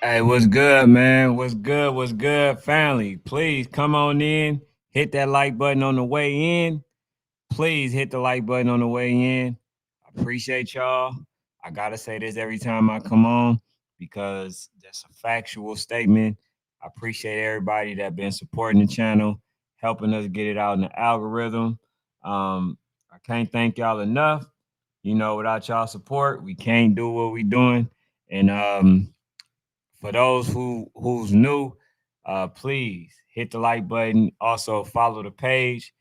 Hey, what's good, man? What's good? What's good, family? Please come on in, hit that like button on the way in. Please hit the like button on the way in. I appreciate y'all. I gotta say this every time I come on because that's a factual statement. I appreciate everybody that been supporting the channel, helping us get it out in the algorithm. I can't thank y'all enough. Without y'all support, we can't do what we doing. And for those who's new, please hit the like button. Also follow the page.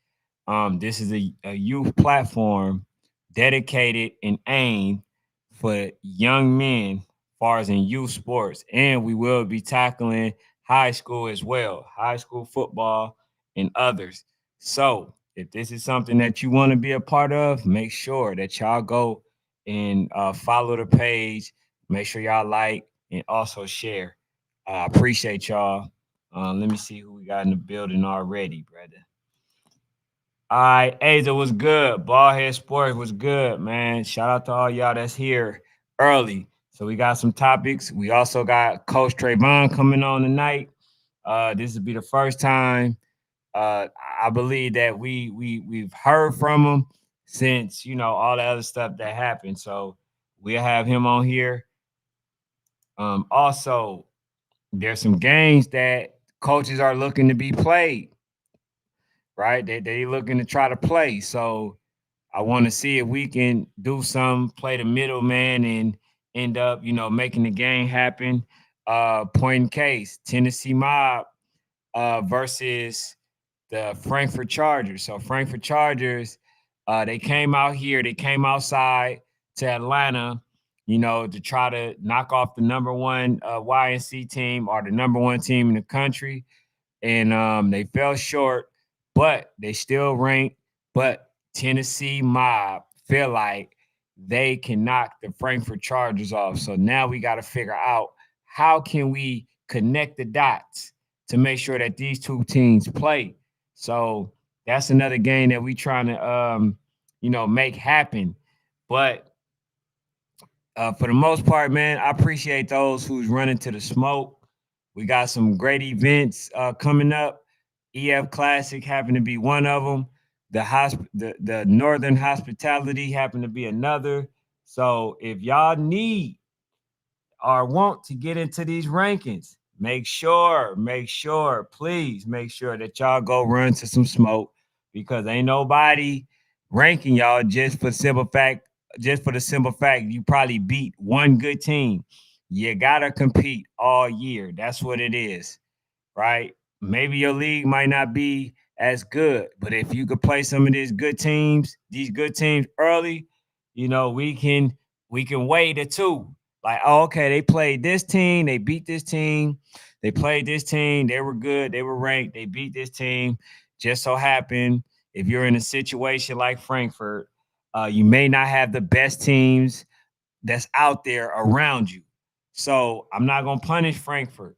This is a youth platform dedicated and aimed for young men, as far as in youth sports, and we will be tackling high school as well, high school football and others. So, if this is something that you want to be a part of, make sure that y'all go and follow the page. Make sure y'all like and also share. I appreciate y'all. Let me see who we got in the building already, brother. All right, Aza was good. Ballhead Sports was good, man. Shout out to all y'all that's here early. So we got some topics. We also got Coach TREVON coming on tonight. This will be the first time I believe that we've heard from him since all the other stuff that happened. So we'll have him on here. Also, there's some games that coaches are looking to be played, right? They looking to try to play. So I want to see if we can do some, play the middleman and end up, making the game happen. Point in case, Tennessee Mob versus the Frankfurt Chargers. So Frankfurt Chargers, they came out here, they came outside to Atlanta, to try to knock off the number one YNC team or the number one team in the country. And they fell short, but they still ranked. But Tennessee Mob feel like they can knock the Frankfurt Chargers off. So now we got to figure out how can we connect the dots to make sure that these two teams play. So that's another game that we trying to make happen. But for the most part, man, I appreciate those who's running to the smoke. We got some great events coming up. EF Classic happened to be one of them. The Northern Hospitality happened to be another. So if y'all need or want to get into these rankings, please make sure that y'all go run to some smoke because ain't nobody ranking y'all just for the simple fact you probably beat one good team. You gotta compete all year. That's what it is, right? Maybe your league might not be as good, but if you could play some of these good teams early, we can weigh the two. Like, oh, okay, they played this team, they beat this team, they played this team, they were good, they were ranked, they beat this team. Just so happened, if you're in a situation like Frankfurt, you may not have the best teams that's out there around you. So I'm not gonna punish Frankfurt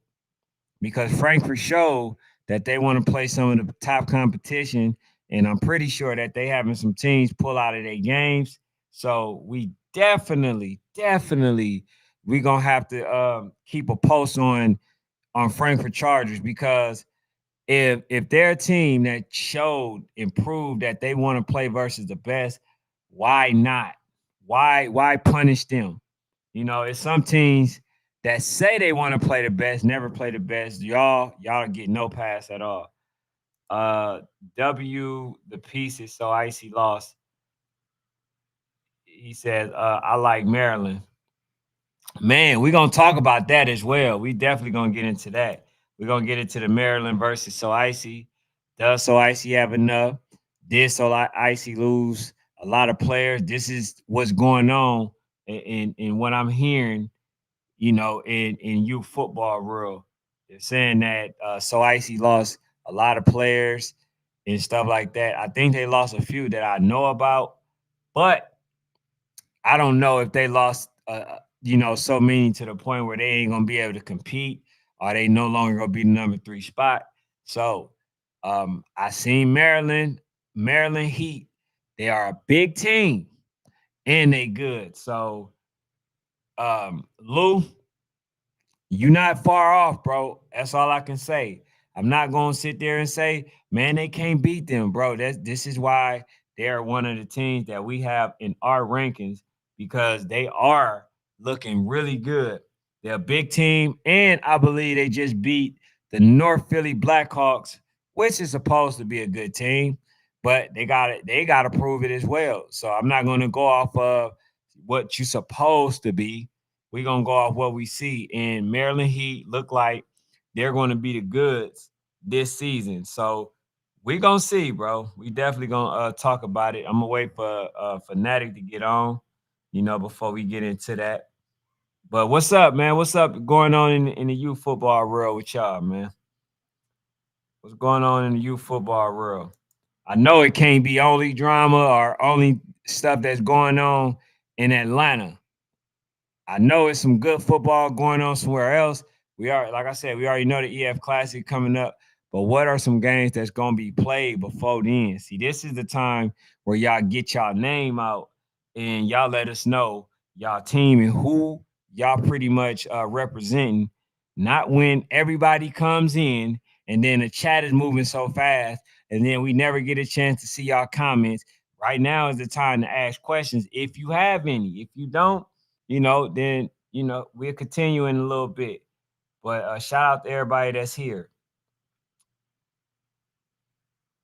because Frankfurt showed that they want to play some of the top competition, and I'm pretty sure that they having some teams pull out of their games. So we definitely, we gonna have to keep a pulse on Frankfurt Chargers because if they're a team that showed and proved that they want to play versus the best, why not? Why punish them? It's some teams that say they want to play the best, never play the best. Y'all get no pass at all. Uh W the pieces so icy lost. He says, I like Maryland. Man, we're gonna talk about that as well. We definitely gonna get into that. We're gonna get into the Maryland versus so icy. Does so icy have enough? Did so icy lose a lot of players? This is what's going on in what I'm hearing in youth football world. They're saying that So Icy lost a lot of players and stuff like that. I think they lost a few that I know about, but I don't know if they lost, so many to the point where they ain't gonna be able to compete or they no longer gonna be the number 3 spot. So I seen Maryland Heat. They are a big team and they good. So Lou, You're not far off, bro. That's all I can say. I'm not gonna sit there and say, man, they can't beat them, bro. This is why they're one of the teams that we have in our rankings because they are looking really good. They're a big team, and I believe they just beat the North Philly Blackhawks, which is supposed to be a good team, but they got it. They got to prove it as well. So I'm not going to go off of what you're supposed to be. We're gonna go off what we see. And Maryland Heat look like they're gonna be the goods this season. So we're gonna see, bro. We definitely gonna talk about it. I'm gonna wait for Fanatic to get on, before we get into that. But what's up, man? What's up going on in the youth football world with y'all, man? What's going on in the youth football world? I know it can't be only drama or only stuff that's going on in Atlanta. I know it's some good football going on somewhere else. We are, like I said, we already know the EF Classic coming up. But what are some games that's gonna be played before then? See, this is the time where y'all get y'all name out and y'all let us know y'all team and who y'all pretty much representing. Not when everybody comes in and then the chat is moving so fast and then we never get a chance to see y'all comments. Right now is the time to ask questions if you have any. If you don't, then we'll continue in a little bit. But shout out to everybody that's here.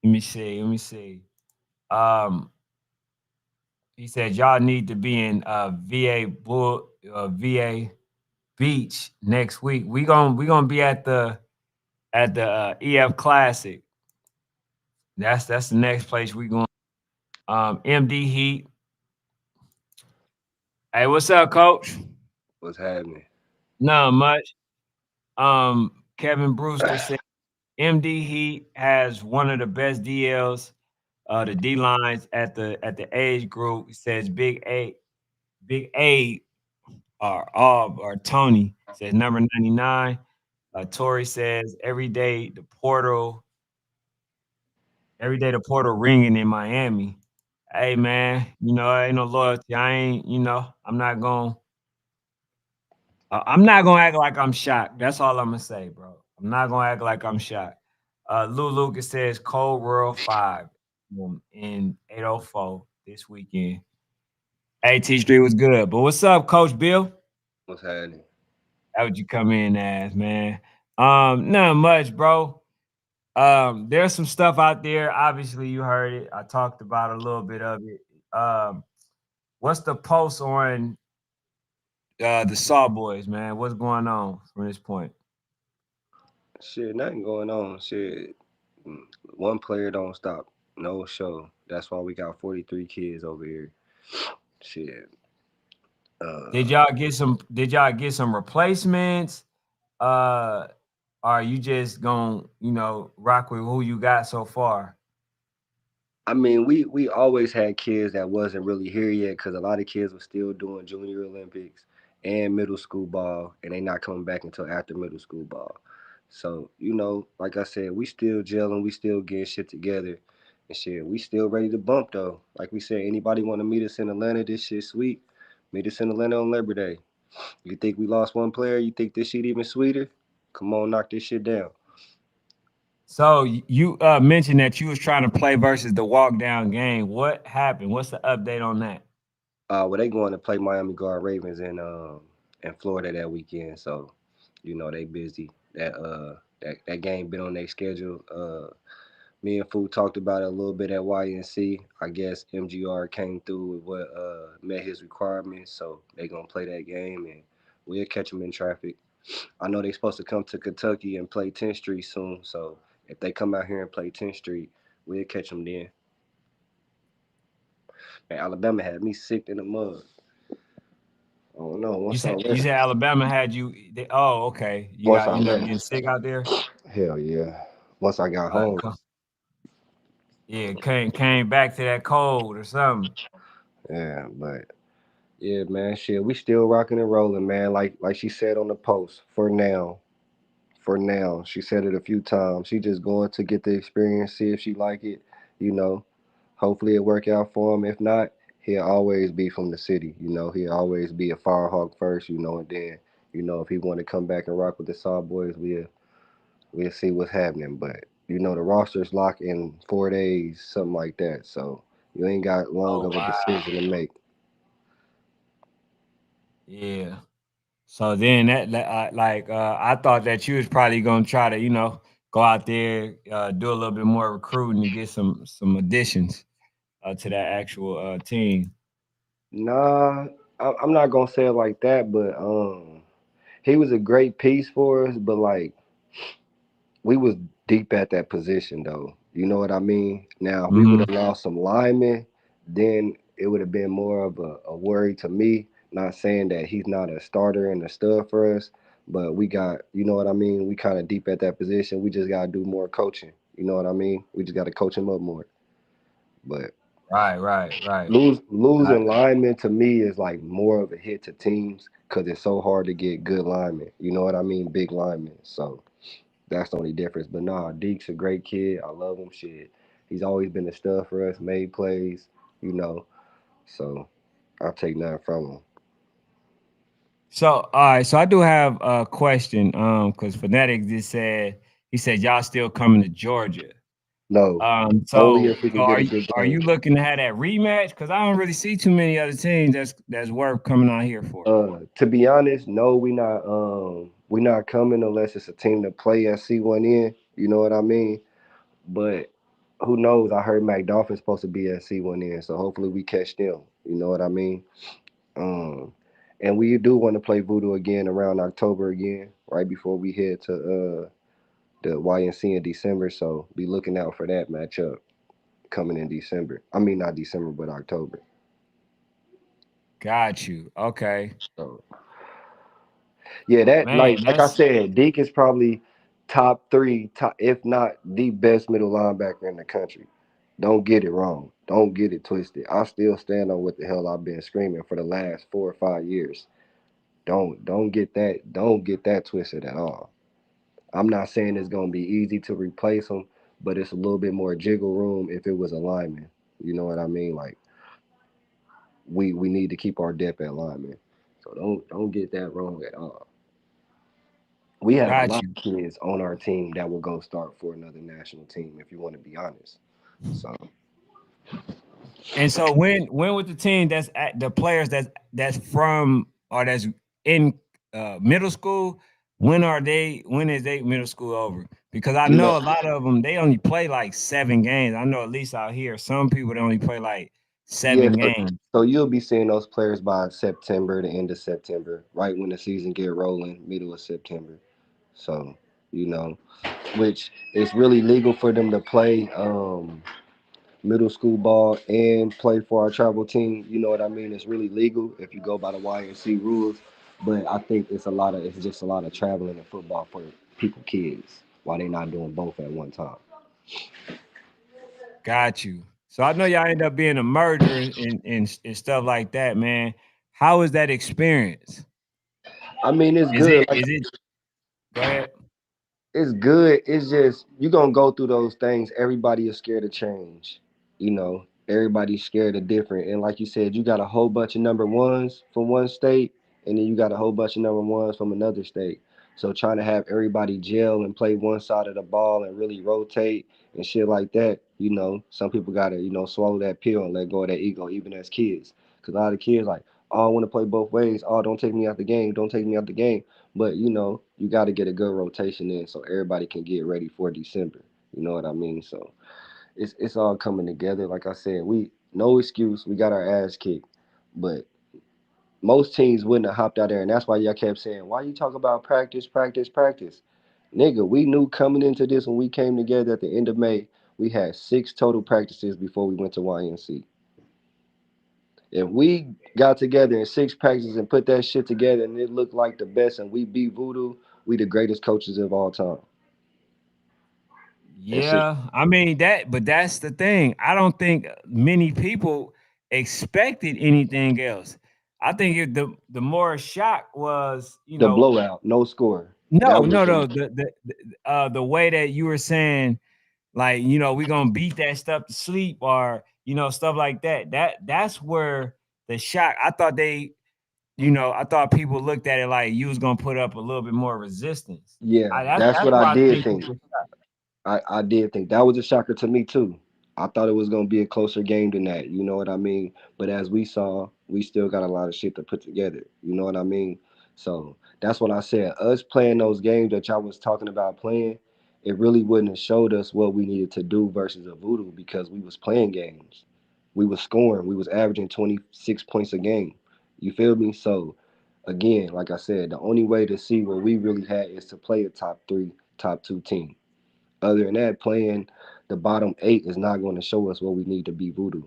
Let me see. Let me see. Um, he said y'all need to be in VA Beach next week. We gonna be at the EF Classic. That's the next place we going. MD Heat. Hey, what's up, Coach? What's happening? Not much. Kevin Brewster said MD Heat has one of the best DLs, the D lines at the age group. He says Big A or Tony says number 99. Tori says every day the portal ringing in Miami. Hey man, ain't no loyalty. I ain't, I'm not gonna act like I'm shocked. That's all I'm gonna say, bro. I'm not gonna act like I'm shocked. Lou Lucas says Cold World 5 in 804 this weekend. Hey, T Street was good. But what's up, Coach Bill? What's happening? How would you come in as, man? Not much, bro. There's some stuff out there. Obviously, you heard it. I talked about a little bit of it. What's the post on the SAWBOYZ, man? What's going on from this point? Shit, nothing going on. Shit, mm, one player don't stop. No show. That's why we got 43 kids over here. Shit. Did Uh, y'all get some? Did y'all get some replacements? Uh, are you just gonna, rock with who you got so far? I mean, we always had kids that wasn't really here yet because a lot of kids were still doing junior Olympics and middle school ball, and they not coming back until after middle school ball. So like I said, we still gelling, we still getting shit together, and shit, we still ready to bump though. Like we said, anybody want to meet us in Atlanta? This shit sweet. Meet us in Atlanta on Labor Day. You think we lost one player? You think this shit even sweeter? Come on, knock this shit down. So you mentioned that you was trying to play versus the walk down game. What happened? What's the update on that? Well, they going to play Miami Guard Ravens in Florida that weekend, so they busy. That game been on their schedule. Me and Fu talked about it a little bit at YNC. I guess MGR came through with what met his requirements, so they gonna play that game and we'll catch them in traffic. I know they supposed to come to Kentucky and play 10th Street soon, so if they come out here and play 10th Street, we'll catch them then. Man, Alabama had me sick in the mud. I don't know. You said you said Alabama had you. Oh, okay. You Once got I you ended up left, getting sick out there. hell yeah. Once I got Uh, home, co- yeah, came back to that cold or something. yeah, but yeah, man, shit, we still rocking and rolling, man. Like she said on the post, for now, she said it a few times. She just going to get the experience, see if she like it, you know. Hopefully it work out for him. If not, he'll always be from the city, He'll always be a Firehawk first, and then You know, if he want to come back and rock with the SAWBOYZ, we'll see what's happening. But you know, the roster's locked in 4 days, something like that. So you ain't got long Oh of a wow. decision to make. Yeah. So then I thought that you was probably gonna try to go out there, do a little bit more recruiting to get some additions to that actual team. Nah, I'm not gonna say it like that, but he was a great piece for us. But like we was deep at that position though. You know what I mean? Now if we would Hmm. have lost some linemen, then it would have been more of a worry to me. Not saying that he's not a starter and a stud for us, but we got, you know what I mean? We kind of deep at that position. We just gotta do more coaching. You know what I mean? We just gotta coach him up more. But Right, right, right. losing I, linemen to me is like more of a hit to teams because it's so hard to get good linemen. You know what I mean? Big linemen. So that's the only difference. But nah, Deke's a great kid. I love him. Shit, he's always been a stud for us. Made plays, you know. So I'll take nothing from him. so all right, so I do have a question. Because Fanatic just said he said y'all still coming to Georgia. No, only So if we can get a good are you game. looking to have that rematch? Because I don't really see too many other teams that's worth coming out here for. To be honest, no, we not coming unless it's a team to play at C1 in. You know what I mean? But who knows? I heard McDolphin's supposed to be at C1 in, so hopefully we catch them. You know what I mean? Um, and we do want to play Voodoo again around October again, right before we head to the YNC in December. So be looking out for that matchup coming in December. I mean, not December, but October. Got you. Okay, So yeah, that man. like I That's said, Deke is probably top three, top if not the best middle linebacker in the country. Don't get it wrong. Don't get it twisted. I still stand on what the hell I've been screaming for the last 4 or 5 years. Don't get that twisted at all. I'm not saying it's gonna be easy to replace him, but it's a little bit more jiggle room if it was a lineman. You know what I mean? Like we need to keep our depth at lineman. So don't get that wrong at all. We have a got lot you. of kids on our team that will go start for another national team if you want to be honest. So And so when with the team that's at the players that's from or that's in middle school, when is they middle school over? Because I you know, know a lot of them they only play like 7 games. I know at least out here some people they only play like yeah. seven games. So you'll be seeing those players by September, the end of September, right when the season get rolling, middle of September. So you know, which it's really legal for them to play middle school ball and play for our travel team. You know what I mean? It's really legal if you go by the YNC rules. But I think it's just a lot of traveling in football for people kids while they not doing both at one time. Got you. So I know y'all end up being a merger and stuff like that, man. How is that experience? I mean, it's Is good. it Like is it go ahead? it's good. It's just you're gonna go through those things. Everybody is scared of change. You know, everybody's scared of different. And like you said, you got a whole bunch of number ones from one state, and then you got a whole bunch of number ones from another state. So trying to have everybody gel and play one side of the ball and really rotate and shit like that, you know, some people gotta, swallow that pill and let go of that ego, even as kids. Cause a lot of kids like, oh, I want to play both ways. Oh, don't take me out the game. Don't take me out the game. But you got to get a good rotation in so everybody can get ready for December. You know what I mean? So it's all coming together. Like I said, we no excuse. We got our ass kicked, but most teams wouldn't have hopped out there, and that's why y'all kept saying, "Why you talk about practice, practice, practice?" Nigga, we knew coming into this when we came together at the end of May, we had 6 total practices before we went to YNC. If we got together in 6 practices and put that shit together and it looked like the best and we beat Voodoo, we the greatest coaches of all time. And shit, Yeah, I mean but that's the thing. I don't think many people expected anything else. I think the more shock was, the blowout, no score. That no, was no, no, the way that you were saying, like, we gonna beat that stuff to sleep, or stuff like that. That's where the shock. I thought I thought people looked at it like you was gonna put up a little bit more resistance. Yeah, That's that's that's what I why I did think think. people. I did think that was a shocker to me too. I thought it was gonna be a closer game than that. You know what I mean? But as we saw, we still got a lot of shit to put together. You know what I mean? So that's what I said. Us playing those games that y'all was talking about playing, it really wouldn't have showed us what we needed to do versus a voodoo because we was playing games. We was scoring. We was averaging 26 points a game. You feel me? So again, like I said, the only way to see what we really had is to play a top three, top two team. Other than that, playing the bottom eight is not going to show us what we need to be voodoo.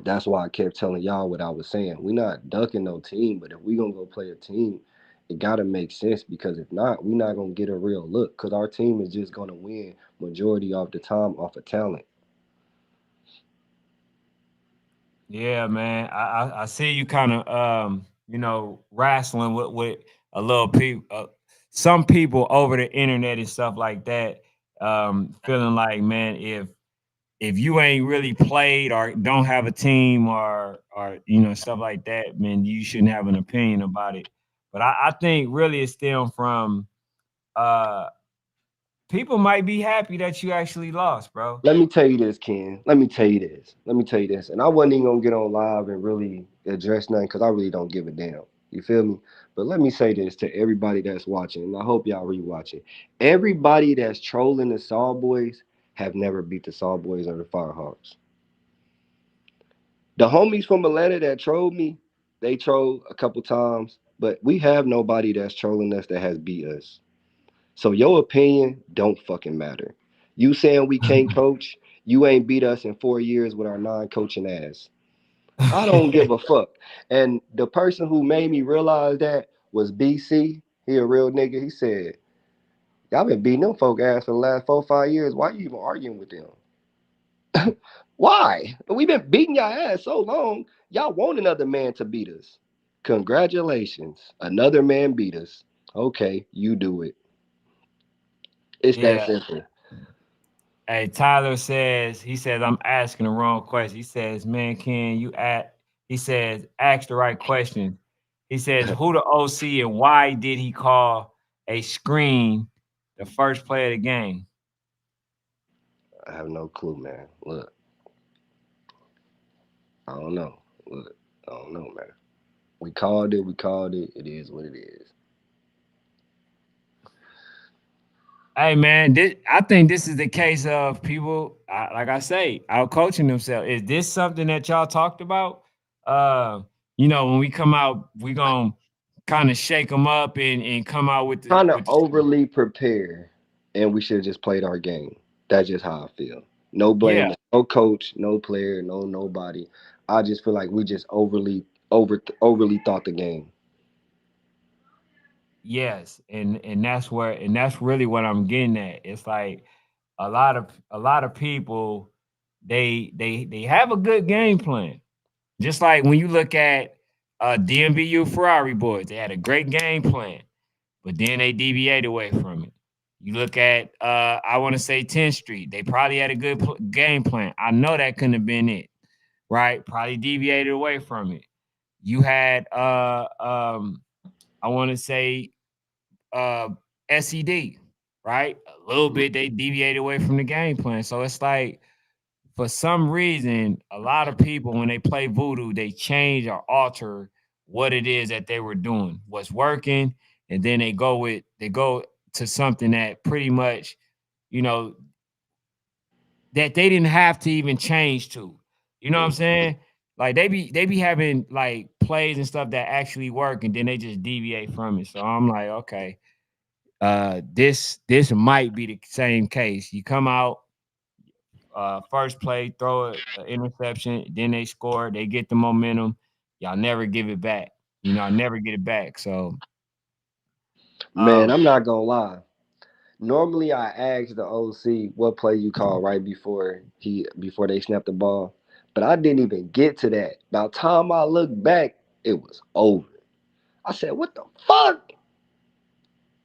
That's why I kept telling y'all what I was saying. We're not ducking no team, but if we gonna go play a team, it gotta make sense because if not, we're not gonna get a real look. Cause our team is just gonna win majority of the time off of talent. Yeah, man. I see you kind of wrestling with a little people, some people over the internet and stuff like that, feeling like, man, if you ain't really played or don't have a team or stuff like that, man, you shouldn't have an opinion about it. But I think really it stemmed from uh people might be happy that you actually lost, bro. Let me tell you this, Ken. Let me tell you this. Let me tell you this. And I wasn't even gonna get on live and really address nothing because I really don't give a damn. You feel me? But let me say this to everybody that's watching, and I hope y'all rewatching. Everybody that's trolling the Saw Boys have never beat the Saw Boys or the Firehawks. The homies from Atlanta that trolled me, they trolled a couple times, but we have nobody that's trolling us that has beat us. So your opinion don't fucking matter. You saying we can't coach, you ain't beat us in 4 years with our non-coaching ass. I don't give a fuck. And the person who made me realize that was BC. He a real nigga. He said, y'all been beating them folk ass for the last 4 5 years. Why you even arguing with them? Why? We've been beating y'all ass so long. Y'all want another man to beat us. Congratulations. Another man beat us. Okay, you do it. It's that Yeah. simple. Hey, Tyler says, he says, I'm asking the wrong question. He says, man, can you ask? He says, ask the right question. He says, who the OC and why did he call a screen the first play of the game? I have no clue, man. Look, I don't know. Look, I don't know, man. We called it. We called it. It is what it is. Hey, man, I think this is the case of people, like I say, out coaching themselves. Is this something that y'all talked about? Uh, when we come out, we going to kind of shake them up and come out with the, Kind of with the overly prepare, and we should have just played our game. That's just how I feel. No yeah. blame, no coach, no player, no nobody. I just feel like we just overly thought the game. Yes, and that's really what I'm getting at. It's like a lot of people they have a good game plan. Just like when you look at DMVU Ferrari boys, they had a great game plan, but then they deviated away from it. You look at I want to say 10th Street, they probably had a good game plan. I know that couldn't have been it, right? Probably deviated away from it. You had I want to say uh SED, right? A little bit they deviated away from the game plan. So it's like for some reason, a lot of people when they play voodoo, they change or alter what it is that they were doing, what's working, and then they go to something that pretty much, you know, that they didn't have to even change to. You know what I'm saying? Like they be having like plays and stuff that actually work, and then they just deviate from it. So I'm like, okay, this might be the same case. You come out first play, throw an interception, then they score, they get the momentum. Y'all never give it back. I never get it back. So Man, um I'm not gonna lie. Normally, I ask the OC what play you call right before they snap the ball, but I didn't even get to that. By the time I looked back, it was over. I said, "What the fuck?"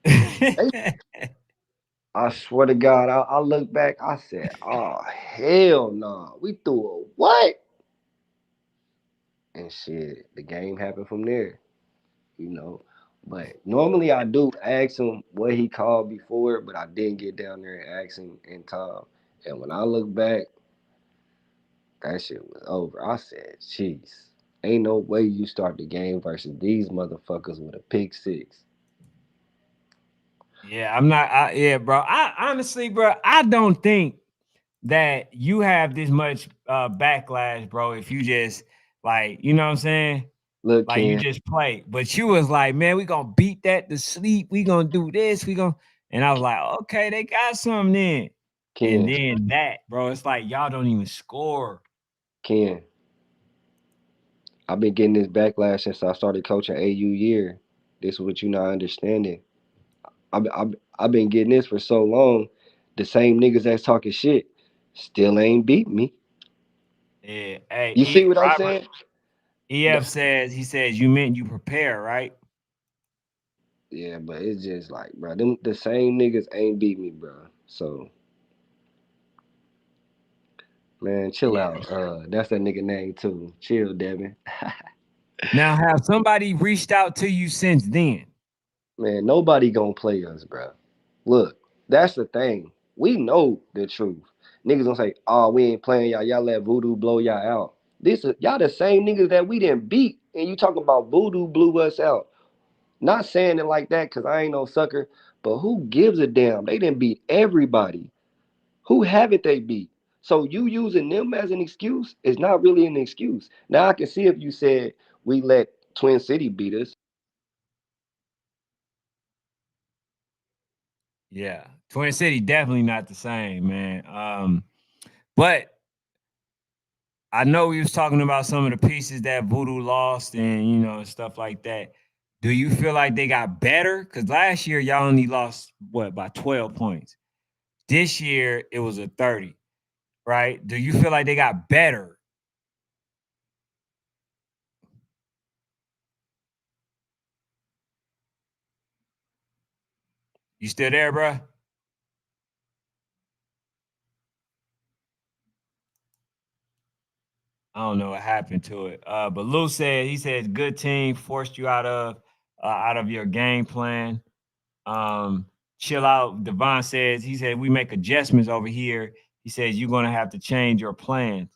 They I swear to God, I look back, I said, oh, hell no. We threw a what? and shit, the game happened from there, you know. But normally I do ask him what he called before, but I didn't get down there and ask him in time. And when I look back, that shit was over. I said, jeez, ain't no way you start the game versus these motherfuckers with a pick six. Yeah, I'm not. Yeah, bro. I honestly, bro, I don't think that you have this much backlash, bro. If you just like, you know what I'm saying? Look, Like you Ken, just play. But you was like, man, we gonna beat that to sleep. We gonna do this. We gonna. And I was like, okay, they got something then. And Ken, then that, bro, it's like y'all don't even score. Ken. I've been getting this backlash since I started coaching AU year. This is what you not understanding. I've been getting this for so long. The same niggas that's talking shit still ain't beat me. Yeah. Hey, You see what I'm Robert saying? EF says he says you meant you prepare, right? Yeah, but it's just like, bro, them the same niggas ain't beat me, bro. So, man, chill Yeah. out. That's that nigga name too. Chill, Devin. Now, have somebody reached out to you since then? Man, nobody gonna play us, bro. Look, that's the thing. We know the truth. Niggas gonna say, "Oh, we ain't playing y'all. Y'all let Voodoo blow y'all out." This is y'all the same niggas that we didn't beat, and you talking about Voodoo blew us out. Not saying it like that because I ain't no sucker, but who gives a damn? They didn't beat everybody. Who haven't they beat? So you using them as an excuse is not really an excuse. Now I can see if you said we let Twin City beat us. Yeah. Twin City definitely not the same, man. But I know we was talking about some of the pieces that Voodoo lost and stuff like that. Do you feel like they got better? Because last year y'all only lost what by 12 points. This year it was a 30, right? Do you feel like they got better? You still there, bro? I don't know what happened to it. But Lou said he said good team forced you out of your game plan. Chill out. Devon says he said we make adjustments over here. He says you're gonna have to change your plans.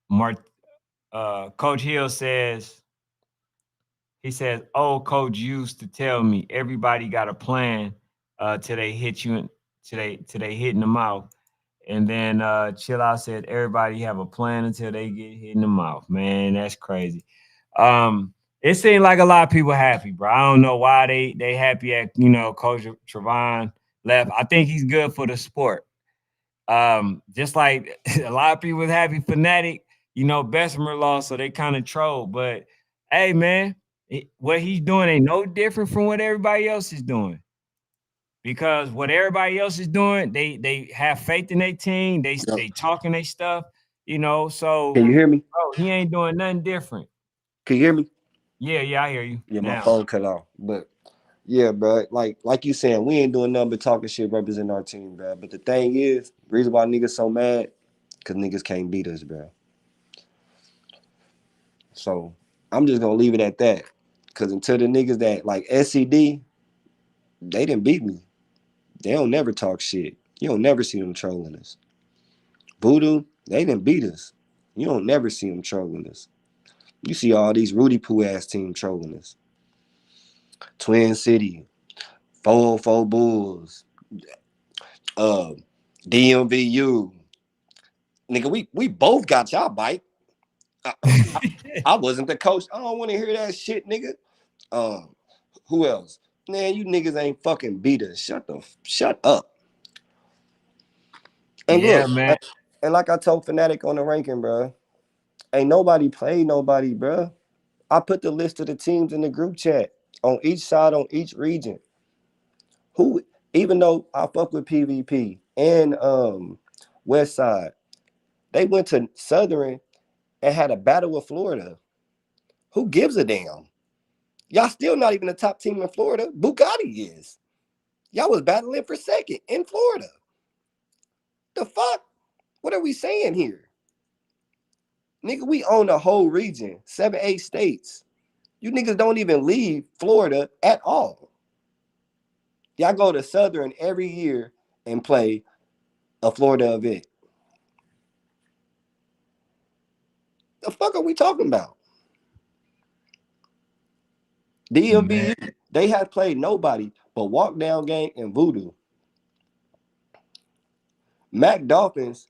Mart Coach Hill says he says, "Oh, coach used to tell me everybody got a plan till they hit you till they hit in the mouth." And then Chill Out said everybody have a plan until they get hit in the mouth. Man, that's crazy. It seemed like a lot of people happy, bro. I don't know why they happy at Coach Trevon left. I think he's good for the sport. Just like a lot of people was happy Fanatic, Bessemer lost, so they kind of troll. But hey, man, what he's doing ain't no different from what everybody else is doing. Because what everybody else is doing, they have faith in their team. Yep. They talking their stuff, Can So, you hear me? bro, he ain't doing nothing different. Can you hear me? Yeah, yeah, I hear you Yeah, my now. phone cut off. But yeah, bro, like you saying, we ain't doing nothing but talking shit representing our team, bro. But the thing is, reason why niggas so mad, cause niggas can't beat us, bro. So I'm just gonna leave it at that. Cause until the niggas that like SCD, they didn't beat me. They don't never talk shit. You don't never see them trolling us. Voodoo, they didn't beat us. You don't never see them trolling us. You see all these Rudy Poo ass team trolling us. Twin City, 404 Bulls, uh, DMVU. Nigga, we both got y'all bite. I, I wasn't the coach. I don't want to hear that shit, nigga. Um, who else? Man, you niggas ain't fucking beat us. Shut up. And Yeah, look, man. and like I told Fnatic on the ranking, bro, ain't nobody played nobody, bro. I put the list of the teams in the group chat on each side, on each region. Who, even though I fuck with PvP and West Side, they went to Southern and had a battle with Florida. Who gives a damn? Y'all still not even the top team in Florida. Bugatti is. Y'all was battling for second in Florida. The fuck? What are we saying here? Nigga, we own the whole region, 7, 8 states. You niggas don't even leave Florida at all. Y'all go to Southern every year and play a Florida event. The fuck are we talking about? DMV, they had played nobody but Walk Down Gang and Voodoo. Mac Dolphins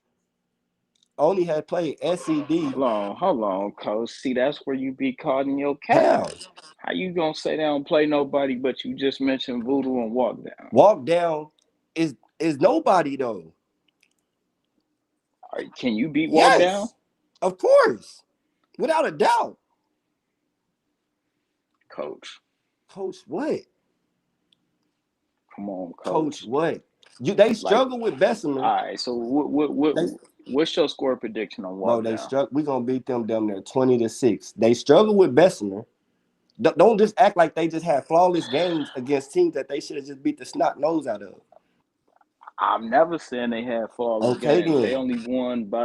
only had played SCD. Hold on, coach. See, that's where you be caught in your How? cap. How you gonna say they don't play nobody, but you just mentioned Voodoo and Walk Down? Walk Down is nobody though. Can you beat Walk Down? Yes, of course, without a doubt. Coach. Coach, what? Come on, Coach, coach. what? They struggle with Bessemer. All right, so what's your score prediction on Walk Bro, they Down? struggle. We gonna beat them down there 20-6. They struggle with Bessemer. Don't just act like they just had flawless games against teams that they should have just beat the snot nose out of. I'm never saying they had flawless Okay, games. then. They only won by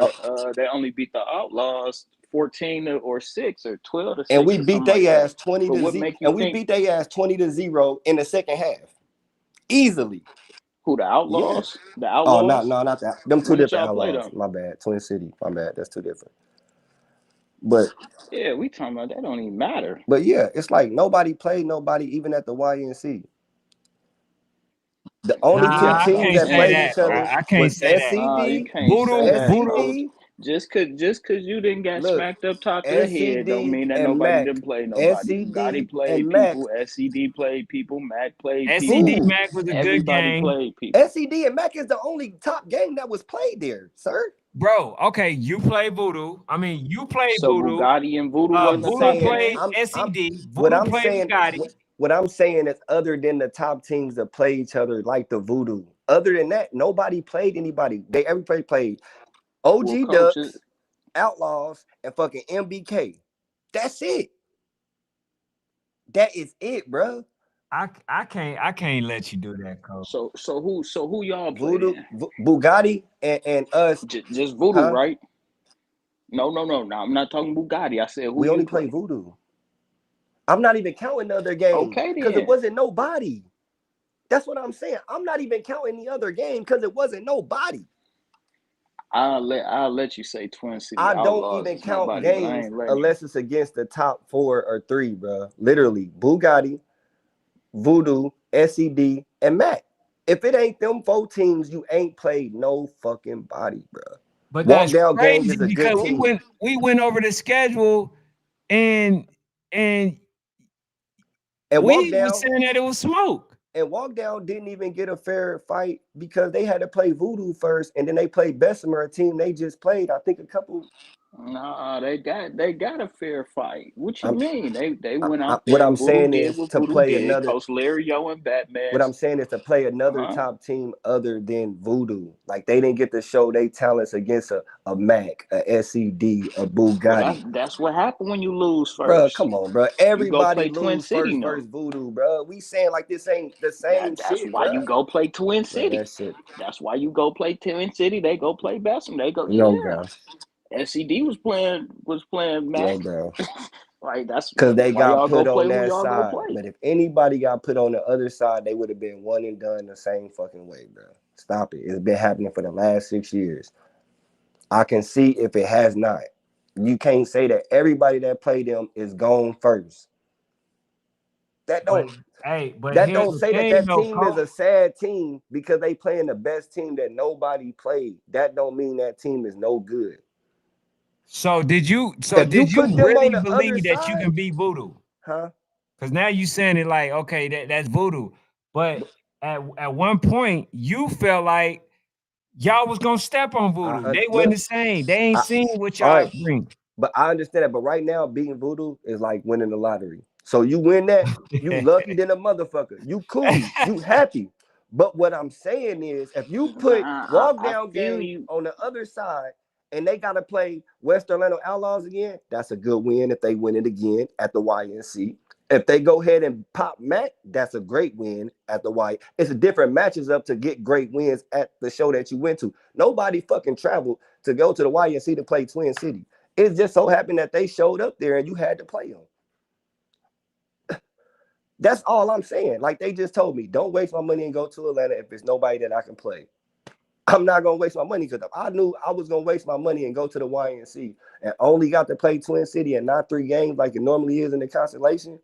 they only beat the Outlaws 14-6 or 12-6. And we beat their ass 20-0. What make you And we beat their ass 20-0 in the second half. Easily. Who, the Outlaws? Yeah. The Outlaws? No, not that. Them two When did different y'all play Outlaws. them? My bad. Twin City. My bad. That's two different. But yeah, we talking about that don't even matter. But yeah, it's like nobody played nobody even at the YNC. The only two teams that played each other I can't was say that. You SCD, can't say that, SCD. Just cause you didn't get Look, smacked up top of the head don't SCD mean that and nobody Mac. didn't play nobody. SCD Bugatti played and Mac. people, SCD played people, Mac played SCD people. Mac was a good Everybody game. played people. SCD and Mac is the only top game that was played there, sir. Bro, okay, you play Voodoo. I mean, you played So Voodoo. Bugatti and Voodoo wasn't the top played game? SCD. What Voodoo I'm played saying, Bugatti. what I'm saying is other than the top teams that play each other like the Voodoo. Other than that, nobody played anybody. Everybody played OG Ducks, Outlaws, and fucking MBK. That's it. That is it, bro. I can't let you do that, coach. So who y'all Voodoo, playing? Bugatti, and us. Just Voodoo, right? No. I'm not talking Bugatti. I said who we you only play Voodoo. I'm not even counting the other game. Okay, because it wasn't nobody. That's what I'm saying. I'm not even counting the other game because it wasn't nobody. I'll let you say Twin City. I Outlaws don't even count nobody, games unless it's against the top 4 or 3, bro. Literally, Bugatti, Voodoo, SED, and Mac. If it ain't them 4 teams, you ain't played no fucking body, bro. But that's crazy because we went over the schedule and we were saying that it was smoke. And Walk Down didn't even get a fair fight because they had to play Voodoo first, and then they played Bessemer, a team they just played. I think a couple. Nah, they got a fair fight. What you mean? They went out there. What I'm saying is to play another. Coach Larry and Batman. What I'm saying is to play another top team other than Voodoo. Like they didn't get to show their talents against a Mac, a SED, a Bugatti. Well, that's what happened when you lose first. Bro, come on, bro. Everybody lose first versus Voodoo, bro. We saying like this ain't the same that's shit. Why you go play Twin City. Bro, that's why you go play Twin City. They go play Bessemer. They go. No, bro. SCD was playing Mac. Yeah, bro. Like that's because they got put on that side. But if anybody got put on the other side, they would have been one and done the same fucking way, bro. Stop it. It's been happening for the last 6 years. I can see if it has not. You can't say that everybody that played them is gone first. That don't. That don't say that team is a sad team because they playing the best team that nobody played. That don't mean that team is no good. So did you really believe that you can beat Voodoo? Huh? Because now you saying it like, okay, that's Voodoo. But at one point, you felt like y'all was gonna step on Voodoo. They wasn't the same. They ain't seen what y'all bring. But I understand that. But right now, beating Voodoo is like winning the lottery. So you win that, you lucky than a motherfucker. You cool, you happy. But what I'm saying is, if you put Walk Down Game on the other side and they got to play West Orlando Outlaws again, that's a good win if they win it again at the YNC. If they go ahead and pop Mac, that's a great win at the Y. It's a different matches up to get great wins at the show that you went to. Nobody fucking traveled to go to the YNC to play Twin City. It just so happened that they showed up there and you had to play them. That's all I'm saying. Like they just told me, don't waste my money and go to Atlanta if there's nobody that I can play. I'm not gonna waste my money because I knew I was gonna waste my money and go to the YNC and only got to play Twin City and not 3 games like it normally is in the Constellation.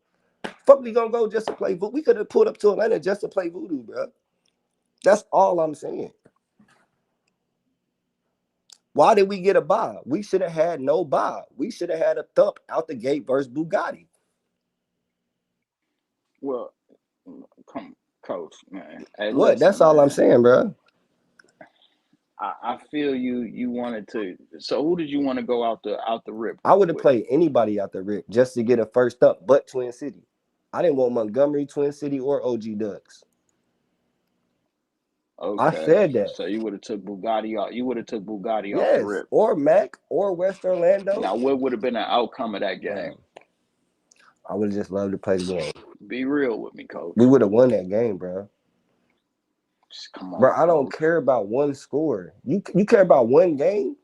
Fuck, we gonna go just to play Voodoo. We could have pulled up to Atlanta just to play Voodoo, bro. That's all I'm saying. Why did we get a bye? We should have had no bye. We should have had a thump out the gate versus Bugatti. Well, come, coach, man. Hey, What? That's listen, all I'm man. saying, bro. I feel you. You wanted to. So who did you want to go out the rip? I would have with? played anybody out the rip just to get a first up, but Twin City. I didn't want Montgomery, Twin City, or OG Ducks. Okay. I said that. So you would have took Bugatti out. You would have took Bugatti off the Yes, rip. or Mac, or West Orlando. Now, what would have been the outcome of that game? I would have just loved to play the game. Be real with me, coach. We would have won that game, bro. Just come on, bro. I don't coach. care about one score. You care about one game?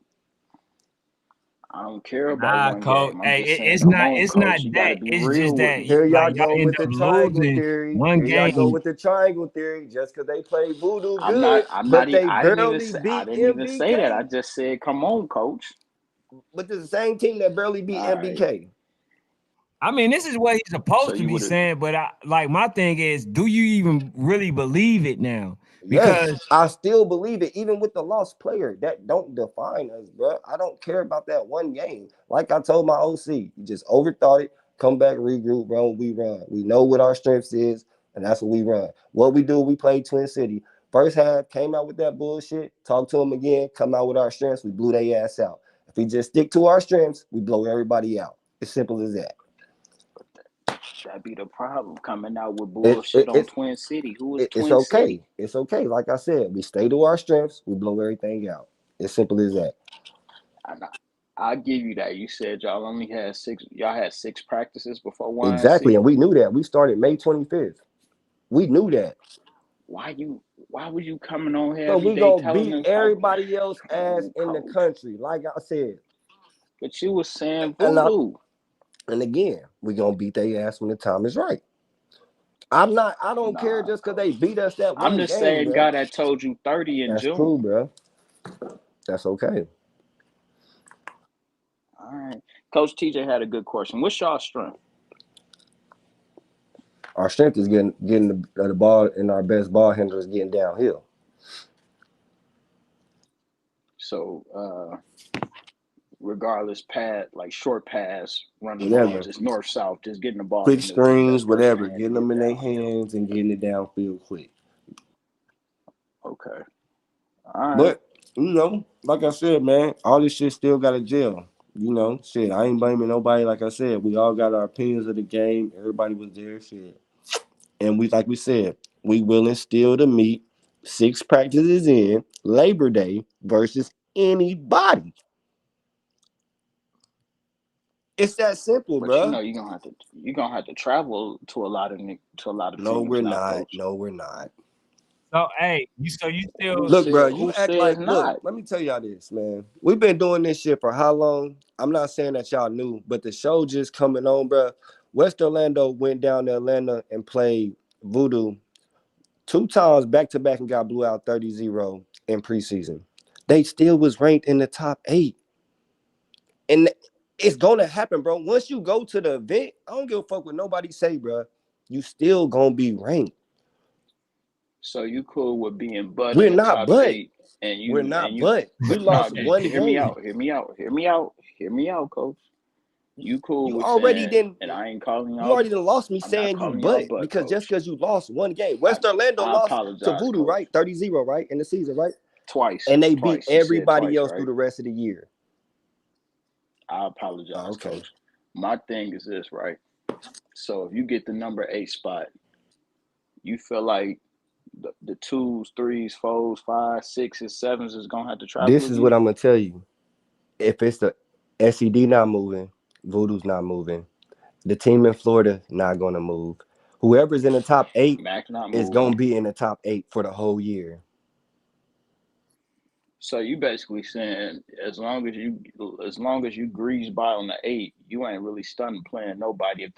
I don't care about one coach. game. I'm Hey, just saying, it's come not. on, It's coach. not You that. gotta be It's real just with that me. Here y'all like y'all go end with up the triangle losing theory. one Here y'all go game. with the triangle theory just because they play Voodoo I'm good, not. I'm but not. they I didn't even barely say. I beat didn't even say that. I MBK. just said, come on, coach. But it's the same team that barely beat All right. MBK. I mean, this is what he's supposed So to you be would have. saying, but my thing is, do you even really believe it now? Yes, Because I still believe it, even with the lost player. That don't define us, bro. I don't care about that one game. Like I told my OC, you just overthought it. Come back, regroup, run. We run. We know what our strengths is, and that's what we run. What we do, we play Twin City. First half, came out with that bullshit. Talk to them again. Come out with our strengths. We blew their ass out. If we just stick to our strengths, we blow everybody out. As simple as that. That be the problem. Coming out with bullshit on Twin City. Who is It's Twin okay. City? It's okay. Like I said, we stay to our strengths. We blow everything out. As simple as that. I give you that. You said y'all only had 6. Y'all had 6 practices before Exactly, YNC. and we knew that. We started May 25th. We knew that. Why was you coming on here So every we day gonna telling beat them, everybody else come ass on, in the coach? country, like I said. But you was saying And Voodoo. again, we gonna beat their ass when the time is right. I don't care Nah, just because they coach. beat us that I'm one the game, same bro. guy that told you 30 in That's cool, June. bro. That's okay. All right. Coach TJ had a good question. What's y'all strength? Our strength is getting the ball, and our best ball handler is getting downhill. So regardless, like short pass, run the ball, Whatever. just north south, just getting the ball Quick in the screens, best person whatever. hand to Getting them get in their downhill. hands and getting it downfield quick. Okay. All right. But, like I said, man, all this shit still got a gel. Shit, I ain't blaming nobody. Like I said, we all got our opinions of the game. Everybody was there, shit. And like we said, we willing still to meet 6 practices in Labor Day versus anybody. It's that simple, But bro. you're gonna have to travel to a lot of No, teams we're now, not. coach. No, we're not. so hey, you still Look, bro, you Who act like, said look, not? let me tell y'all this, man. We've been doing this shit for how long? I'm not saying that y'all knew, but the show just coming on, bro. West Orlando went down to Atlanta and played Voodoo 2 times back to back and got blew out 30-0 in preseason. They still was ranked in the top 8. And it's going to happen, bro. Once you go to the event, I don't give a fuck what nobody say, bro. You still going to be ranked. So you cool with being butt We're in the not top but. 8, and We're you not but. We but no, lost just one hear me game. out. Hear me out. Hear me out. Hear me out, coach. You cool You with already saying, didn't. and I ain't calling You y'all. already done lost me I'm not saying you calling y'all but butt, because just coach. because you lost one game. West Orlando I lost to apologize, Voodoo, coach. right? 30-0, right? In the season, right? Twice. And they beat Twice. You said everybody twice, else through right? the rest of the year. I Oh, apologize, okay. coach. My thing is this, right? So if you get the number 8 spot, you feel like the 2s, 3s, 4s, 5s, 6s, 7s is gonna have to travel This is what again. I'm gonna tell you. If it's the SED not moving, Voodoo's not moving. The team in Florida not gonna move. Whoever's in the top 8 Mac not is gonna moving. be in the top 8 for the whole year. So you basically saying as long as you grease by on the 8, you ain't really stunned playing nobody if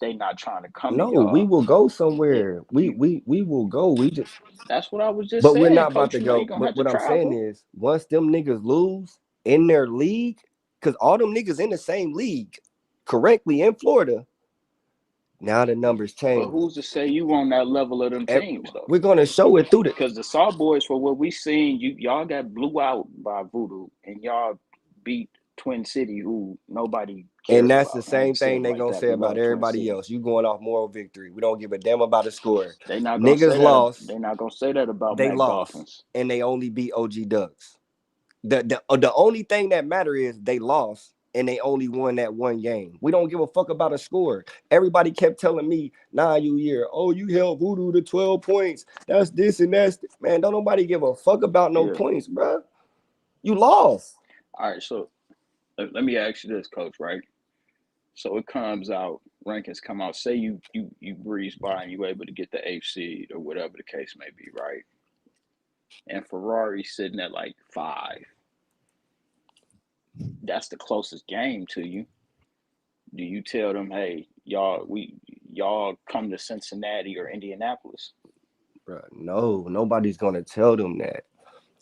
they not trying to come to No, we y'all. will go It, somewhere. you We will go. We just that's what I was just but we're saying, not about coach. to You know go. you're gonna But have to what I'm saying travel. is once them niggas lose in their league, because all them niggas in the same league correctly in Florida, now the numbers But change. who's to say you on that level of them And teams though? we're gonna show it through the Because the SAWBOYZ, for what we seen, y'all got blew out by Voodoo, and y'all beat Twin City, who nobody and cares that's the about. I same ain't say thing it they like gonna that. say We about love Twin everybody City. else. You going off moral victory. We don't give a damn about a score. They not gonna Niggas say that. lost, They not gonna say that about they Mac lost, Dolphins. and they only beat OG Ducks. The only thing that matter is they lost and they only won that one game. We don't give a fuck about a score. Everybody kept telling me, nah, you held Voodoo to 12 points. That's this and that's this. Man, don't nobody give a fuck about no Yeah. points, bro. You lost. All right. So let me ask you this, Coach. Right. So it comes out, rankings come out. Say you breeze by and you able to get the eighth seed or whatever the case may be, right? And Ferrari sitting at like 5. That's the closest game to you. Do you tell them, hey, y'all come to Cincinnati or Indianapolis? Bro, no, nobody's gonna tell them that.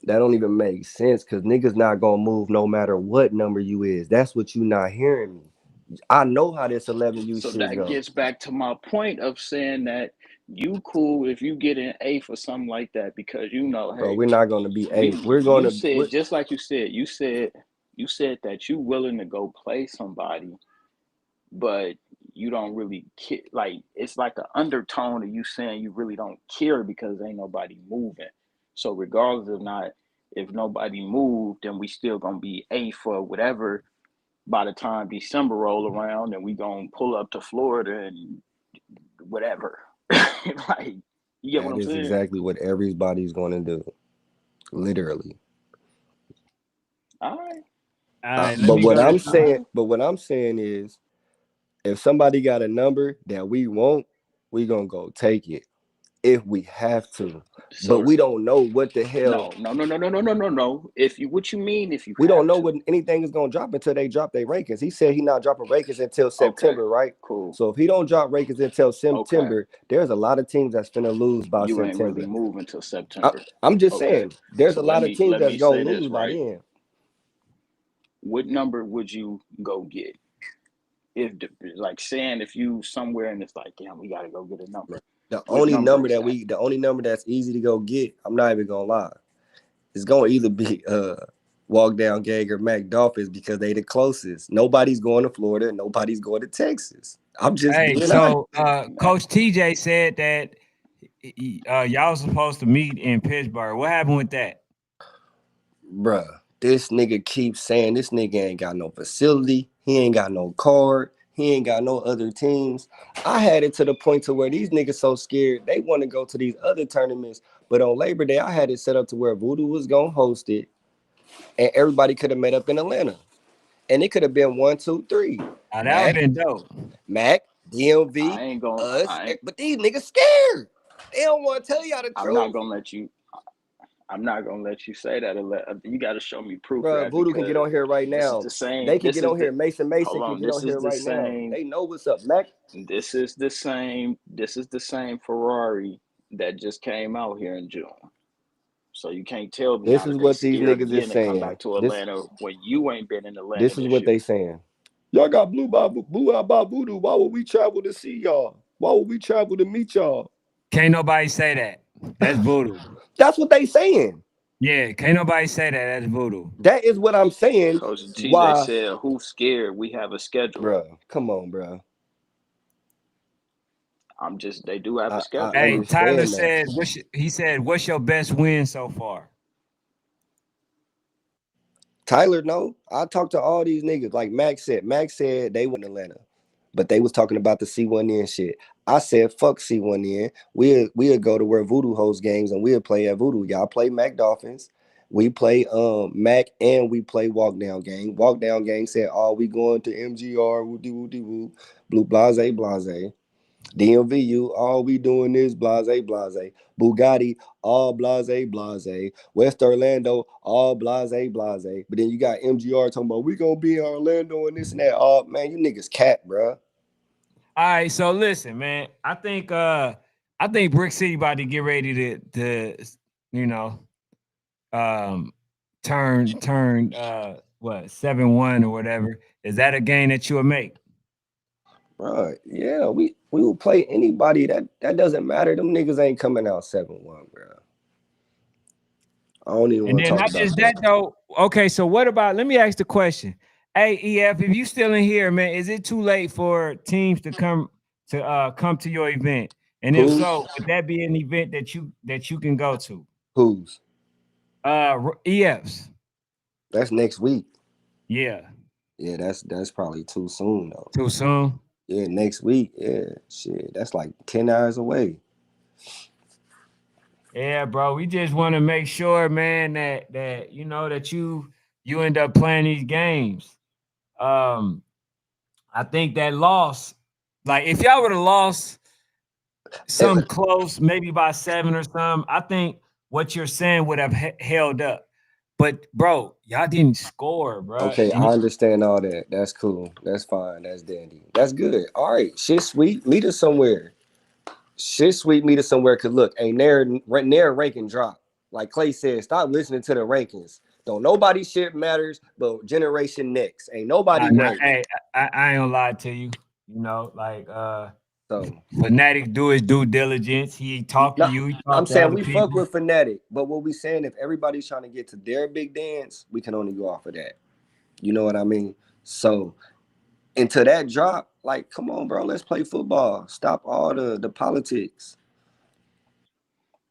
That don't even make sense because niggas not gonna move no matter what number you is. That's what you not hearing me. I know how this 11U So shit that go. gets back to my point of saying that you cool if you get an eighth or something like that because you know, Bro, hey, we're not gonna be eighth. we We're you gonna said just like you said that you willing to go play somebody, but you don't really care. Like it's like an undertone of you saying you really don't care because ain't nobody moving. So regardless of not if nobody moved, then we still gonna be eighth or whatever by the time December roll around, and we gonna pull up to Florida and whatever. Like you get what that I'm is saying? exactly what everybody's gonna do. Literally. All right, All right, let But me what go to I'm all saying, right. but what I'm saying is if somebody got a number that we want, we gonna go take it if we have to. But So we don't know what the hell. no. If you what you mean if you We don't have know to? what anything is gonna drop until they drop their rankings. He said he not dropping rankings until Okay, September, right? cool. So if he don't drop rankings until Okay, September, there's a lot of teams that's gonna lose by you ain't really September. moving till I, September. I'm just Okay, saying, there's a so lot of teams let that's me gonna say lose this by right. then. What number would you go get if like saying if you somewhere and it's like damn we gotta go get a number. The What only number number is that? the only number that's easy to go get, I'm not even gonna lie. It's gonna either be Walk Down Gang or Mac Dolphins because they the closest. Nobody's going to Florida, nobody's going to Texas. I'm just Hey, being honest. so Coach TJ said that y'all supposed to meet in Pittsburgh. What happened with that? Bruh, this nigga keeps saying this nigga ain't got no facility, he ain't got no card, he ain't got no other teams. I had it to the point to where these niggas so scared they want to go to these other tournaments. But on Labor Day, I had it set up to where Voodoo was gonna host it, and everybody could have met up in Atlanta. And it could have been 1, 2, 3. That would have Mac, been dope. Mac, DMV, I ain't gonna us. I ain't But these niggas scared. They don't want to tell y'all the I'm not truth. gonna let you I'm not gonna let you say that. You got to show me proof of Bro, that Voodoo can get because on here right this is now. the same. They can get on here. Mason Hold can on. get on here right now. They know what's up, Mac. This is the same. This is the same Ferrari that just came out here in June. So you can't tell me This now is that they what these scared niggas is again to come saying. back to Atlanta when you ain't been in Atlanta This is this what year. they saying. Y'all got blue out by Voodoo. Why would we travel to see y'all? Why would we travel to meet y'all? Can't nobody say that. That's voodoo. That's what they saying. Yeah, can't nobody say that. That's voodoo. That is what I'm saying. Coach TJ Why, said, "Who's scared? We have a schedule." bro? Come on, bro. I'm just. They do have a I schedule Hey, though. Tyler understand that. said, he said, what's your best win so far? Tyler, no. I talked to all these niggas. Like Max said. Max said they went to Atlanta, but they was talking about the C1N shit. I said fuck C1N. We'll go to where Voodoo hosts games and we'll play at Voodoo. Y'all play Mac Dolphins. We play Mac and we play Walk Down Gang. Walk Down Gang said, "Oh, we going to MGR. Woody woody woo. Blue blase blase." DMVU, all we doing is blase, blase. Bugatti, all blase, blase. West Orlando, all blase, blase. But then you got MGR talking about we gonna be in Orlando and this and that. Oh man, you niggas cat, bro. All right, so listen, man. I think Brick City about to get ready to you know um turn what 7-1 or whatever. Is that a game that you'll make? Bro, yeah, we will play anybody. That doesn't matter. Them niggas ain't coming out 7-1, bro. I don't even And want to then talk not about just that. that though. Okay, so what about? Let me ask the question. Hey, EF, if you still in here, man, is it too late for teams to come to your event? And if Who's so, would that be an event that you can go to? who's? EFs. That's next week. Yeah. Yeah, that's probably too soon though. Too soon. Yeah, next week. Yeah, shit, that's like 10 hours away. Yeah, bro. We just want to make sure, man, that you know that you end up playing these games. Um, I think that loss, like if y'all would have lost Eh, some close, maybe by 7 or something, I think what you're saying would have held up. But bro, y'all didn't score, bro. Okay, And I understand all that. That's cool. That's fine. That's dandy. That's good. All right, shit, sweet. Meet us somewhere. Shit, sweet. Meet us somewhere. Cause look, ain't near ranking drop. Like Clay said, stop listening to the rankings. Don't nobody shit matters, but generation next. Ain't nobody ranked. hey, I ain't gonna lie to you. You know, like So Fanatic do his due diligence. He talked to no, you, he I'm talked to saying other we fuck people. with Fnatic, but what we saying if everybody's trying to get to their big dance, we can only go off of that. You know what I mean? So into that drop, like, come on, bro, let's play football. Stop all the politics.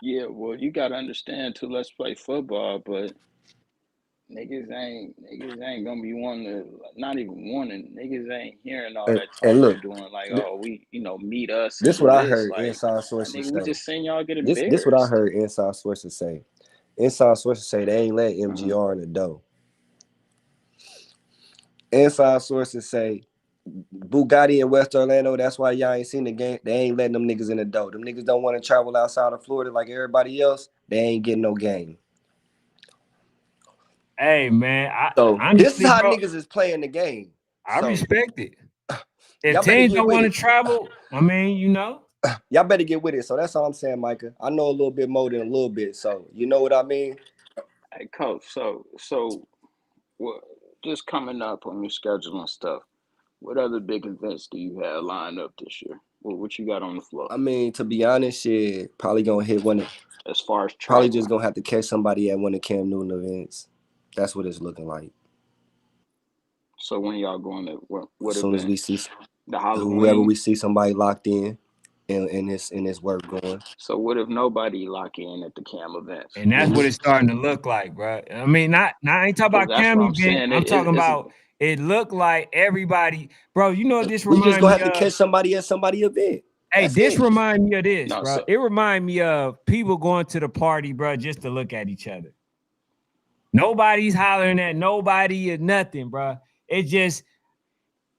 Yeah, well, you gotta understand too. Let's play football, but niggas ain't gonna be wanting to, not even wanting. Niggas ain't hearing all that And talking look, and doing like, th- oh, we meet us and this do what I this. heard Like, inside my sources nigga, we say. just seen y'all get This what I embarrassed. heard inside sources say. Inside sources say they ain't let MGR in the dough. Inside sources say Bugatti in West Orlando. That's why y'all ain't seen the game. They ain't letting them niggas in the dough. Them niggas don't want to travel outside of Florida like everybody else. They ain't getting no game. Hey man, I So this is honestly, how bro, niggas is playing the game. I So respect it. If y'all better teams get don't with want to it. travel, I mean, you know. Y'all better get with it. So that's all I'm saying, Micah. I know a little bit more than a little bit. So you know what I mean? Hey, coach. So what? Just coming up on your schedule and stuff. What other big events do you have lined up this year? What you got on the floor I mean, to be honest, shit, probably gonna hit one. as far as Probably just traveling? gonna have to catch somebody at one of Cam Newton events. That's what it's looking like. So when y'all going to As what soon as event? we see The whoever Halloween. we see somebody locked in this work going. So what if nobody lock in at the cam events? And that's Then what we it's starting to look like, bro. I mean, not I ain't talking Because about that's what Cam I'm event. saying. I'm talking It's about it looked like everybody, bro. You know what this we just remind gonna me have to of? catch somebody at somebody event. Hey, That's this it. remind me of this, no. bro. So It remind me of people going to the party, bro, just to look at each other. Nobody's hollering at nobody or nothing, bro. It just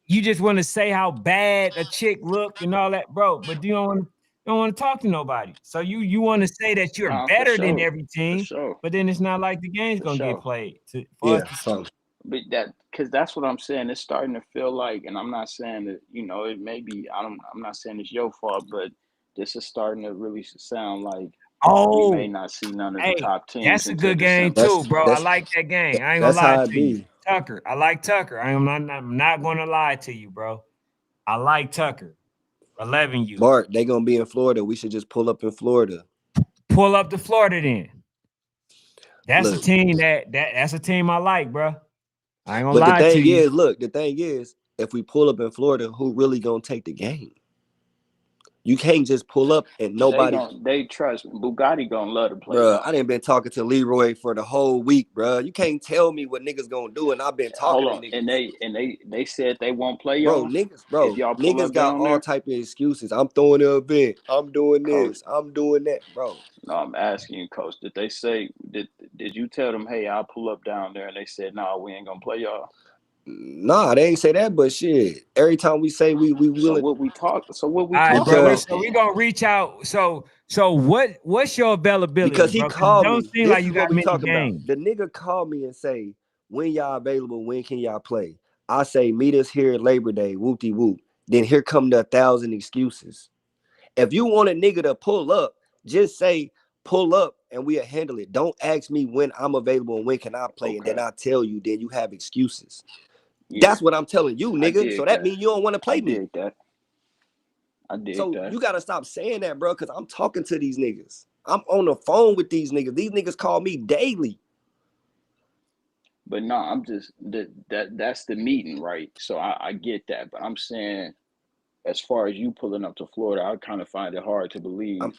you just want to say how bad a chick look and all that, bro. But you don't want to talk to nobody. So you want to say that you're nah, for better than sure, every for team, sure, but then it's not like the game's for gonna get sure. played for us Yeah. to So see. But that because that's what I'm saying. It's starting to feel like, and I'm not saying that it may be. I'm not saying it's your fault, but this is starting to really sound like we may Oh, not see none of the hey, top teams that's a until good game December. too, that's bro. I that's like that game. I ain't gonna that's lie how it to you. be. Tucker. I like Tucker. I'm not gonna lie to you, bro. I like Tucker. 11U. Bart, they gonna be in Florida. We should just pull up in Florida. Pull up to Florida then. That's a Look, team that's a team I like, bro. I ain't gonna but the lie to thing you. is, look, the thing is, if we pull up in Florida, who really gonna take the game? You can't just pull up and nobody. They trust me. Bugatti gonna love to play Bruh, y'all. I didn't been talking to Leroy for the whole week, bruh. You can't tell me what niggas gonna do, and I've been talking Hold to on, and niggas. they said they won't play Bro, y'all niggas, if bro, y'all pull niggas up got down all there. type of excuses. I'm throwing an event. I'm doing Coach, this. I'm doing that, bro. no, I'm asking you, coach. Did they say did you tell them, hey, I'll pull up down there, and they said, no, we ain't gonna play y'all? Nah, they ain't say that, but shit. Every time we say we So willing what we talk? So what we All right, bro. talking because about So we then? gonna reach out. So what's your availability, he bro? Because it called don't me. seem This like is you what got we many talking about. games. The nigga called me and say, when y'all available, when can y'all play? I say, meet us here at Labor Day, whoop-de whoop. Then here come the 1,000 excuses. If you want a nigga to pull up, just say pull up and we'll handle it. Don't ask me when I'm available and when can I play, and then Okay. I tell you, then you have excuses. Yeah, That's what I'm telling you, I nigga. So did that that. means you don't want to I play me. did that. I did So that. you gotta stop saying that, bro, because I'm talking to these niggas. I'm on the phone with these niggas. These niggas call me daily. But no, I'm just that's the meeting, right? So I get that. But I'm saying, as far as you pulling up to Florida, I kind of find it hard to believe I'm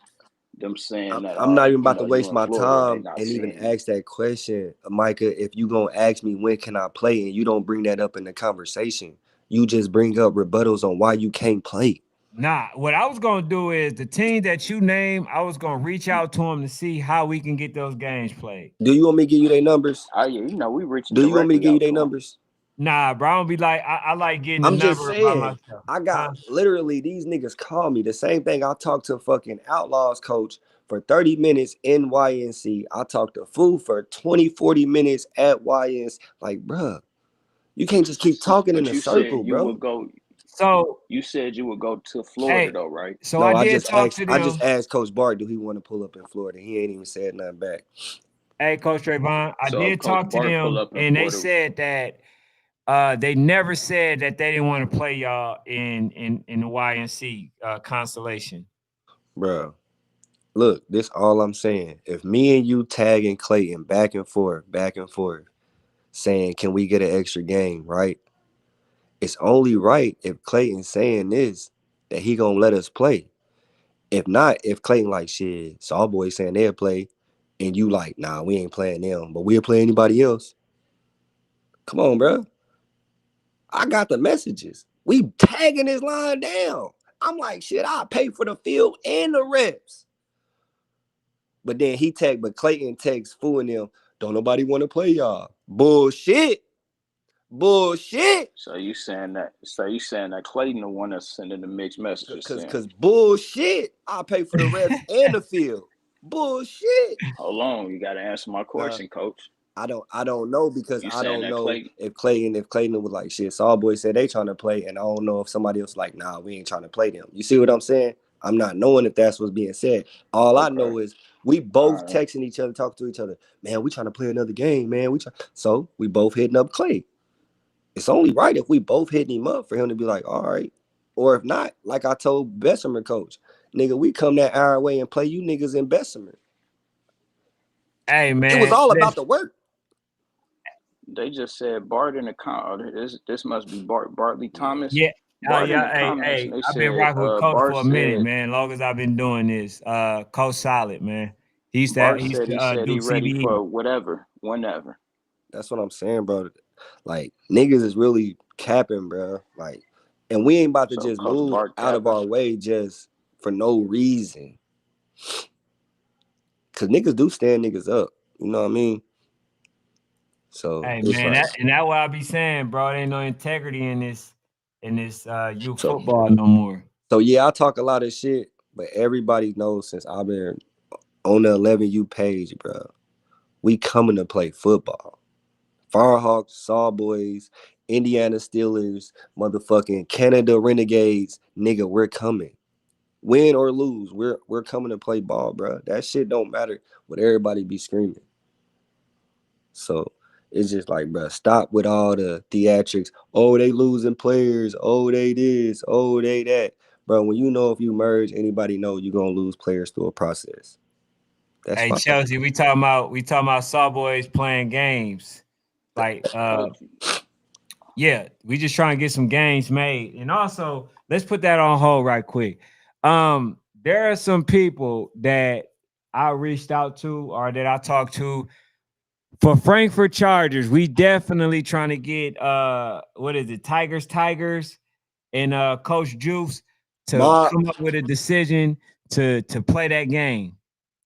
them saying that, I'm not even you about know, to you waste in my Florida and they time not and even seeing you. ask that question, Micah. If you gonna ask me when can I play and you don't bring that up in the conversation, you just bring up rebuttals on why you can't play. Nah, what I was gonna do is the team that you name, I was gonna reach out to them to see how we can get those games played. Do you want me to give you their numbers? Oh yeah, you know, we reaching Do you want me to directly give you out their to them. numbers? Nah, bro, I don't be like I like getting the I'm just number by saying, myself. I got Huh? literally these niggas call me. The same thing I talked to fucking Outlaws coach for 30 minutes in YNC. I talked to Foo for 20, 40 minutes at YNC. Like, bruh, you can't just keep talking in But a you said circle, you bro. would go. So You said you would go to Florida hey, though, right? so I No, did talk to I just them. asked Coach Bart, do he want to pull up in Florida? He ain't even said nothing back. Hey, Coach Trayvon, I So if did Coach talk to Bart pull them up in and they Florida, said that they never said that they didn't want to play y'all in the YNC constellation. Bro, look, this all I'm saying. If me and you tagging Clayton back and forth, saying, can we get an extra game, right? It's only right if Clayton's saying this that he gonna let us play. If not, if Clayton like shit, SAWBOYZ saying they'll play, and you like, nah, we ain't playing them, but we'll play anybody else. Come on, bro. I got the messages. We tagging this line down. I'm like, shit, I pay for the field and the reps. But then but Clayton texts fooling them. Don't nobody want to play y'all. Bullshit. Bullshit. so you saying that Clayton the one that's sending the mixed messages Cause saying, bullshit. I pay for the reps and the field. Bullshit. hold on, you got to answer my Nah, question, Coach. I don't know because You I saying don't that know Clayton? if Clayton was like shit. SAWBOYZ said they trying to play, and I don't know if somebody else like nah, we ain't trying to play them. You see what I'm saying? I'm not knowing if that's what's being said. All I Okay, know is we all both right. texting each other, talking to each other. Man, we trying to play another game, man. So we both hitting up Clay. It's only right if we both hitting him up for him to be like, all right. Or if not, like I told Bessemer coach, nigga, we come that hour away and play you niggas in Bessemer. Hey It was man, all about listen. the work. They just said Bart in the this must be Bartley Yeah. Thomas. Yeah, Bart in the yeah. Hey, comments, and hey, they I've been said rocking with Coach Bart for a minute, said man. Long as I've been doing this, Coach solid, man. Bart He used said to he said do he ready CBE. for whatever, whenever. That's what I'm saying, bro. Like niggas is really capping, bro. Like, and we ain't about to So just Coach move Bart out of capping. our way just for no reason. Cause niggas do stand niggas up. You know what I mean? So Hey it's man, like, that what I be saying, bro. There ain't no integrity in this youth so football no more. so yeah, I talk a lot of shit, but everybody knows since I've been on the 11U page, bro. We coming to play football. Firehawks, SawBoys, Indiana Steelers, motherfucking Canada Renegades, nigga, we're coming. Win or lose, we're coming to play ball, bro. That shit don't matter what everybody be screaming. So it's just like, bro, stop with all the theatrics. Oh, they losing players. Oh, they this. Oh, they that. Bro, when you know if you merge, anybody know you're gonna lose players through a process. That's Hey fine. Chelsea, we talking about SawBoys playing games. Like Coach, yeah, we just trying to get some games made. And also, let's put that on hold right quick. There are some people that I reached out to or that I talked to for Frankfurt Chargers. We definitely trying to get what is it, Tigers, and Coach Juice to Ma, come up with a decision to play that game.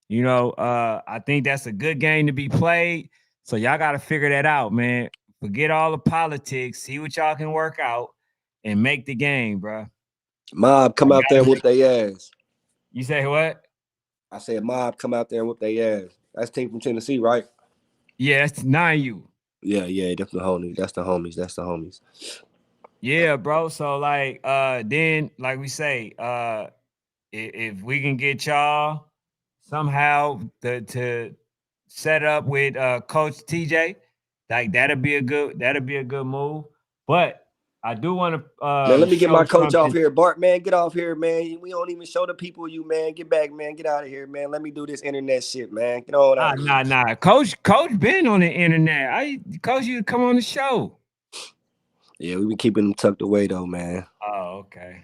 You know, I think that's a good game to be played. So y'all got to figure that out, man. Forget all the politics. See what y'all can work out and make the game, bro. Mob, come I out there gotta and whoop make. their ass. You say what? I said, Mob, come out there and whoop their ass. That's team from Tennessee, right? Yeah, it's 9U. Yeah, that's the homies. That's the homies. That's the homies. Yeah, bro. So like, then like we say, if we can get y'all somehow to set up with Coach TJ, like that'll be a good move. But I do want to Man, let me get show my coach off something. here. Bart, man, get off here, man. We don't even show the people you, man. Get back, man. Get out of here, man. Let me do this internet shit, man. Get on out Ah, of here. nah. Coach been on the internet. Coach you to come on the show. Yeah, we been keeping them tucked away, though, man. Oh, okay.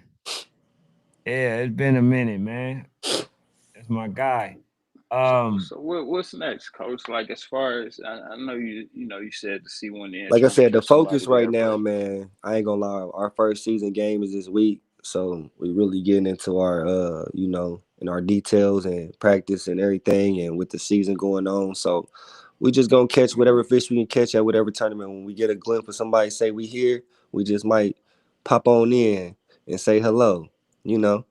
Yeah, it's been a minute, man. That's my guy. Um, What's next, Coach? Like as far as I know, you said to see one in Like I trying to said, the catch focus somebody right there, now, but man, I ain't gonna lie. Our first season game is this week. So we really getting into our in our details and practice and everything and with the season going on. So we just gonna catch whatever fish we can catch at whatever tournament. When we get a glimpse of somebody say we here, we just might pop on in and say hello, you know.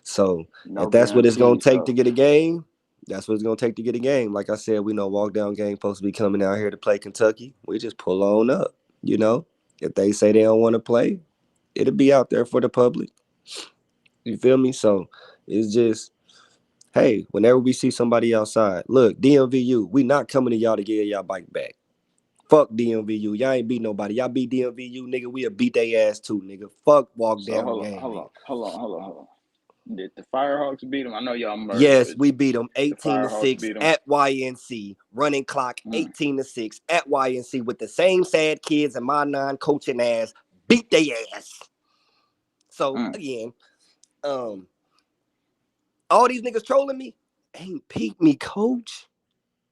So if no that's what it's gonna guarantees take to though. get a game, that's what it's gonna take to get a game. Like I said, we know walk down game supposed to be coming out here to play Kentucky. We just pull on up, you know. If they say they don't want to play, it'll be out there for the public. You feel me? So it's just, hey, whenever we see somebody outside, look, DMVU, we not coming to y'all to get y'all bike back. Fuck DMVU. Y'all ain't beat nobody. Y'all beat DMVU, nigga. We'll beat they ass too, nigga. Fuck walk So down hold on, game, hold nigga. on, hold on, hold on, hold on. Did the Firehawks beat them? I know y'all merged, Yes, but we beat them the 18 to Firehawks 6 beat them. at YNC. Running clock Mm, 18 to 6 at YNC with the same sad kids and my non-coaching ass beat they ass. So mm. again, um, all these niggas trolling me ain't peep me, coach.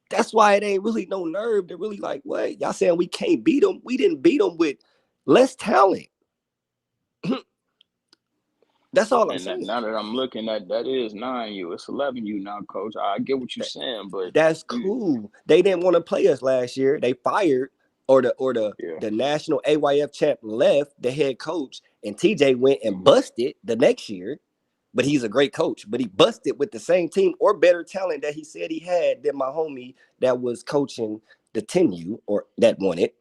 That's why it ain't really no nerve. They're really like, what? Y'all saying we can't beat them? We didn't beat them with less talent. That's all I'm And that, saying. now that I'm looking at that is 9U. It's 11U now, Coach. I get what you're saying, but That's you, cool. They didn't want to play us last year. They fired yeah. the national AYF champ left the head coach, and TJ went and Mm-hmm, busted the next year. But he's a great coach. But he busted with the same team or better talent that he said he had than my homie that was coaching the 10U or that won it.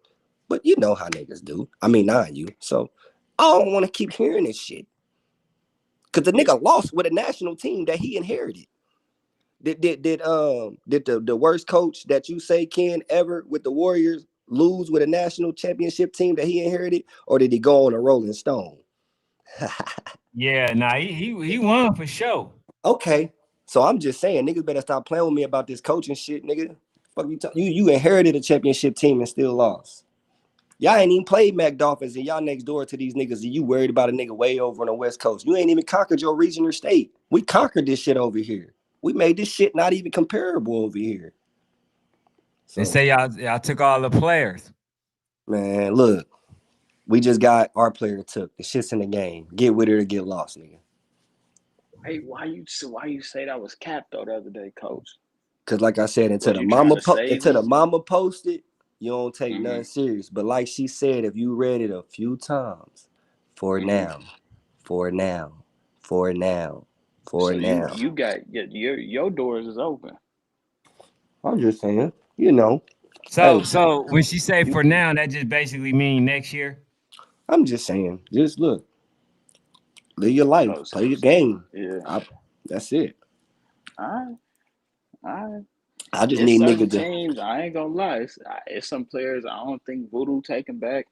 But you know how niggas do. I mean 9U. So I don't want to keep hearing this shit. Cause the yeah. nigga lost with a national team that he inherited. Did the worst coach that you say Ken ever with the Warriors lose with a national championship team that he inherited, or did he go on a Rolling Stone? yeah, nah, he won for sure. Okay, so I'm just saying, niggas better stop playing with me about this coaching shit, nigga. Fuck you inherited a championship team and still lost. Y'all ain't even played Mac Dolphins and y'all next door to these niggas and you worried about a nigga way over on the West Coast. You ain't even conquered your region or state. We conquered this shit over here. We made this shit not even comparable over here. They So, say y'all took all the players. man, look, we just got our player took. The shit's in the game. Get with it or get lost, nigga. Hey, why you say that was cap though the other day, Coach? Cause like I said, Was you trying to save until the him? mama posted, you don't take Mm-hmm. nothing serious. But like she said, if you read it a few times, for Mm-hmm. now, for now, for now, for So you now. you got your doors is open. I'm just saying, you know. Hey, So when she say You for now, that just basically mean next year. I'm just saying, just look, live your life, oh play so, the so game. yeah. That's it. All right, all right. I just It's need certain niggas to. teams. I ain't gonna lie. It's some players I don't think Voodoo taking back.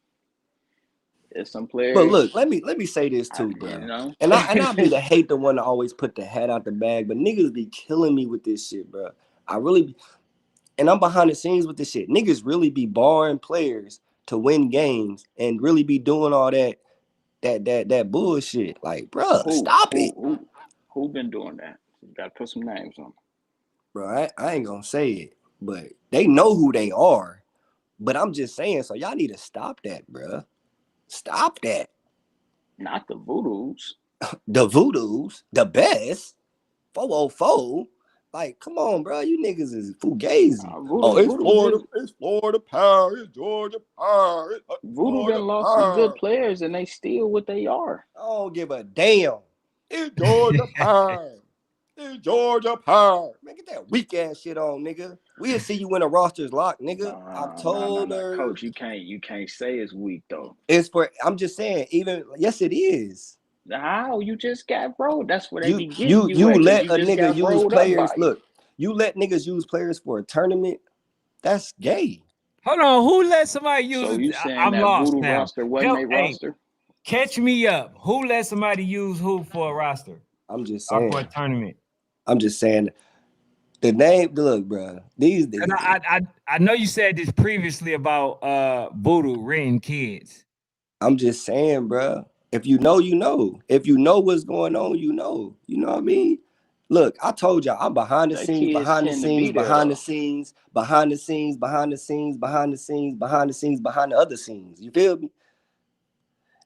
It's some But look, players. let me say this too, You bro. know. And I be the hate the one to always put the hat out the bag, but niggas be killing me with this shit, bro. I really be, and I'm behind the scenes with this shit. Niggas really be barring players to win games and really be doing all that bullshit. Like, bro, who stop who it, who who been doing that? You gotta put some names on. bro. I ain't gonna say it, but they know who they are. But I'm just saying, so y'all need to stop that, bro. Stop that. Not the Voodoos. The Voodoos, the best, 404. Like, come on, bro. You niggas is fugazi. Voodoo It's Florida power. It's Georgia power. It's Voodoo Florida done lost some power. good players, and they still what they are. I don't give a damn. It's Georgia power. It's Georgia power. Man, get that weak ass shit on, nigga. We'll see you when the roster's locked, nigga. I've told her. Coach, you can't say it's weak though. It's for. I'm just saying. Even yes, it is. How you just got rolled? That's where they be getting You you at. let You a just nigga got use rolled up by players. Look, you let niggas use players for a tournament. That's gay. Hold on, who let somebody use So it? you saying I'm that lost Voodoo now. roster wasn't Help, a hey, roster? catch me up. Who let somebody use who for a roster I'm just or saying. for a tournament? I'm just saying. The name. Look, bro. These. And I know you said this previously about Voodoo renting kids. I'm just saying, bro. If you know, you know. If you know what's going on, you know. You know what I mean? Look, I told y'all, I'm behind the That scenes, kids behind the tend to be scenes, there behind the though. scenes, behind the scenes, behind the scenes, behind the scenes, behind the scenes, behind the other scenes. You feel me?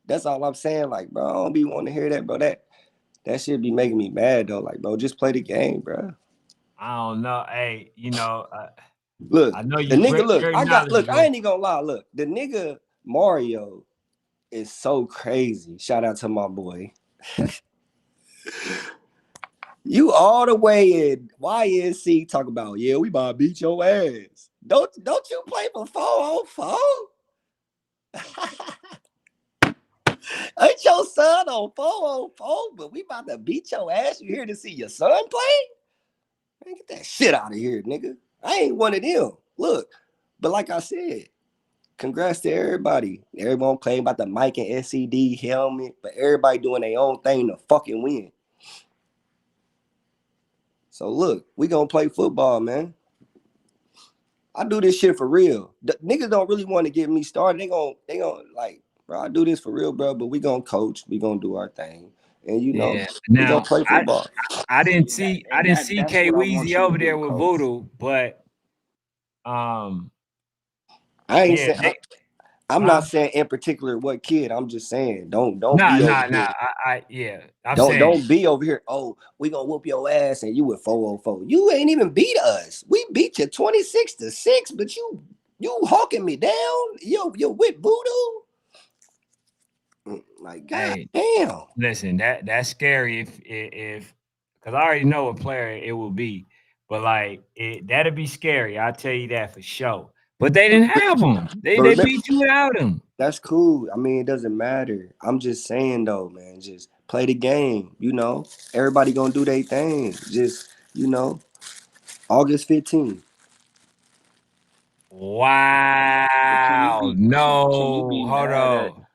That's all I'm saying. Like, bro, I don't be wanting to hear that, bro. That shit be making me mad though. Like, bro, just play the game, bro. I don't know. Hey, Look, I know the you nigga, look, very I knowledgeable. ain't even gonna lie. Look, the nigga Mario is so crazy. Shout out to my boy. You all the way in YNC talk about, yeah, we about to beat your ass. Don't you play for 404? Ain't your son on 404, but we about to beat your ass. You here to see your son play? Man, get that shit out of here, nigga. I ain't one of them. Look, but like I said, congrats to everybody. Everyone playing about the mic and SCD helmet, but everybody doing their own thing to fucking win. So look, we gonna play football, man. I do this shit for real. The niggas don't really want to get me started. They gonna like, bro, I do this for real, bro. But we gonna coach. We gonna do our thing, and you know, Yeah. we gonna Now play football. I didn't See that, see and that's K what I want Weezy you to over do, there with Coach. Voodoo, but um I ain't yeah, saying I'm not saying in particular what kid. I'm just saying don't nah, be over nah, nah. here. Yeah. I'm Don't saying don't be over here. Oh, we gonna whoop your ass and you with 404. You ain't even beat us. We beat you 26-6, but you hawking me down. You with Voodoo. Like, god hey, damn. listen, that's scary if because I already know what player it will be, but like that'd be scary. I'll tell you that for sure. But they didn't have them. But They remember, beat you without them. that's cool. I mean, it doesn't matter. I'm just saying though, man, just play the game. You know, everybody gonna do their thing. Just, August 15th. But Wow. can you No, be hold mad at? on.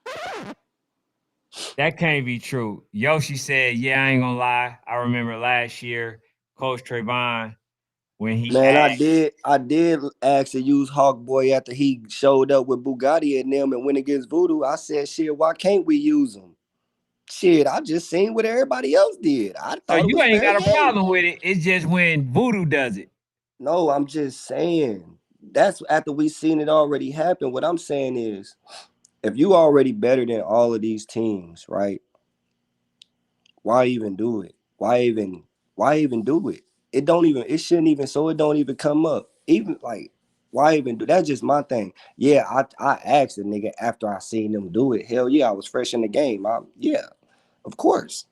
That can't be true. Yoshi said, "Yeah, I ain't gonna lie. I remember last year, Coach TREVON when he Man, I asked." did ask to use Hawk Boy after he showed up with Bugatti and them and went against Voodoo. I said, shit, why can't we use him? Shit, I just seen what everybody else did. I So thought it you was ain't fair got a game. problem with it. It's just when Voodoo does it. No, I'm just saying. That's after we seen it already happen. What I'm saying is, if you already better than all of these teams, right? Why even do it? Why even do it? It shouldn't even, so it don't even come up. Even like, why even do that's just my thing. Yeah, I asked the nigga after I seen them do it. Hell yeah, I was fresh in the game. Yeah, of course.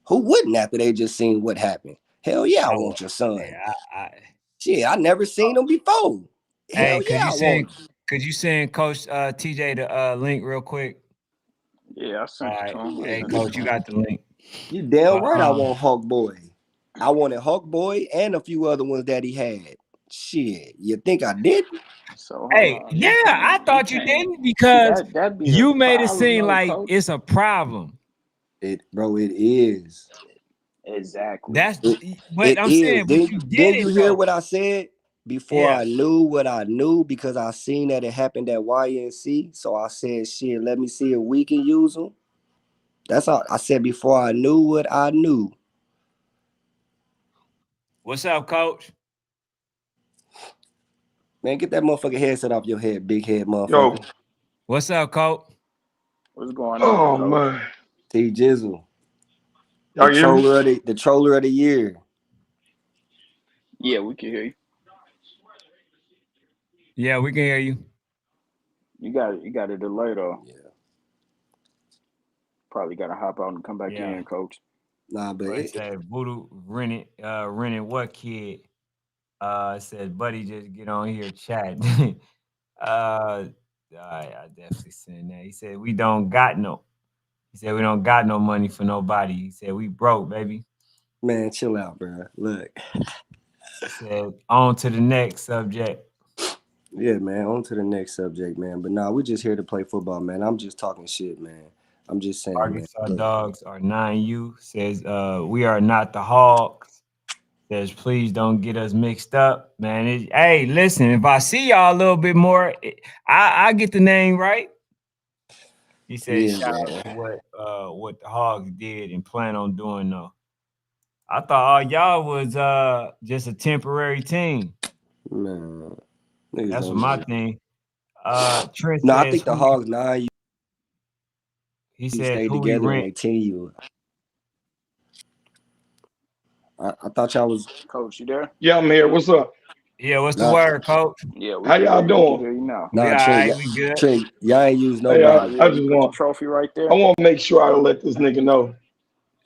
Who wouldn't after they just seen what happened? Hell yeah, I So want your son. yeah, Shit, I never seen him before. Hell hey, yeah, I want him. could you send Coach TJ the link real quick? Yeah, I All sent it to right. him. Hey, Coach, you got the link. You damn But right I want Hawk Boy. I wanted Hawk Boy and a few other ones that he had. Shit, you think I did? So hold hey, on, yeah, I you thought you can't. didn't See because that be the you made it problem, seem though, like Coach. it's a problem. It is. Exactly. That's It, but it I'm is. saying, but you Didn't did you it hear though. what I said before Yeah. I knew what I knew because I seen that it happened at YNC? So I said, shit, let me see if we can use them. That's all I said before I knew what I knew. What's up, Coach? Man, get that motherfucking headset off your head, big head Yo, motherfucker. What's up, Coach? What's going on, oh Coach? man, T Jizzle. y'all hear me? The troller of the year. Yeah, we can hear you. Yeah, we can hear you. You got a delay though. Yeah. Probably got to hop out and come back Yeah. in, coach. Nah, but But it said Voodoo rented what kid? It says buddy just get on here chat. I definitely seen that. He said we don't got no. He said we don't got no money for nobody. He said we broke, baby. man, chill out, bro. Look, He said on to the next subject. yeah, man. On to the next subject, man. But nah, we just here to play football, man. I'm just talking shit, man. I'm just saying, man. Arkansas Look, Dogs are 9U. Says we are not the Hogs. Says please don't get us mixed up, man. Hey, listen, if I see y'all a little bit more, I get the name right. He said yeah, shout out to man. what the Hogs did and plan on doing though. I thought all y'all was just a temporary team. Man, niggas That's what don't my know. thing. Trent No, I says think the who Hogs 9U he says stayed who we together and rent. they 10U. I thought y'all was. Coach, you there? Yeah, I'm here. What's up? Yeah, what's the Nah, word, coach? Yeah, we How can hear y'all you. We can doing? hear you now. We nah, all Trent, right, we good. Trent, y'all ain't used Hey, Oh nobody. yeah, I you just put the want trophy right I there. want to make sure I let this nigga know.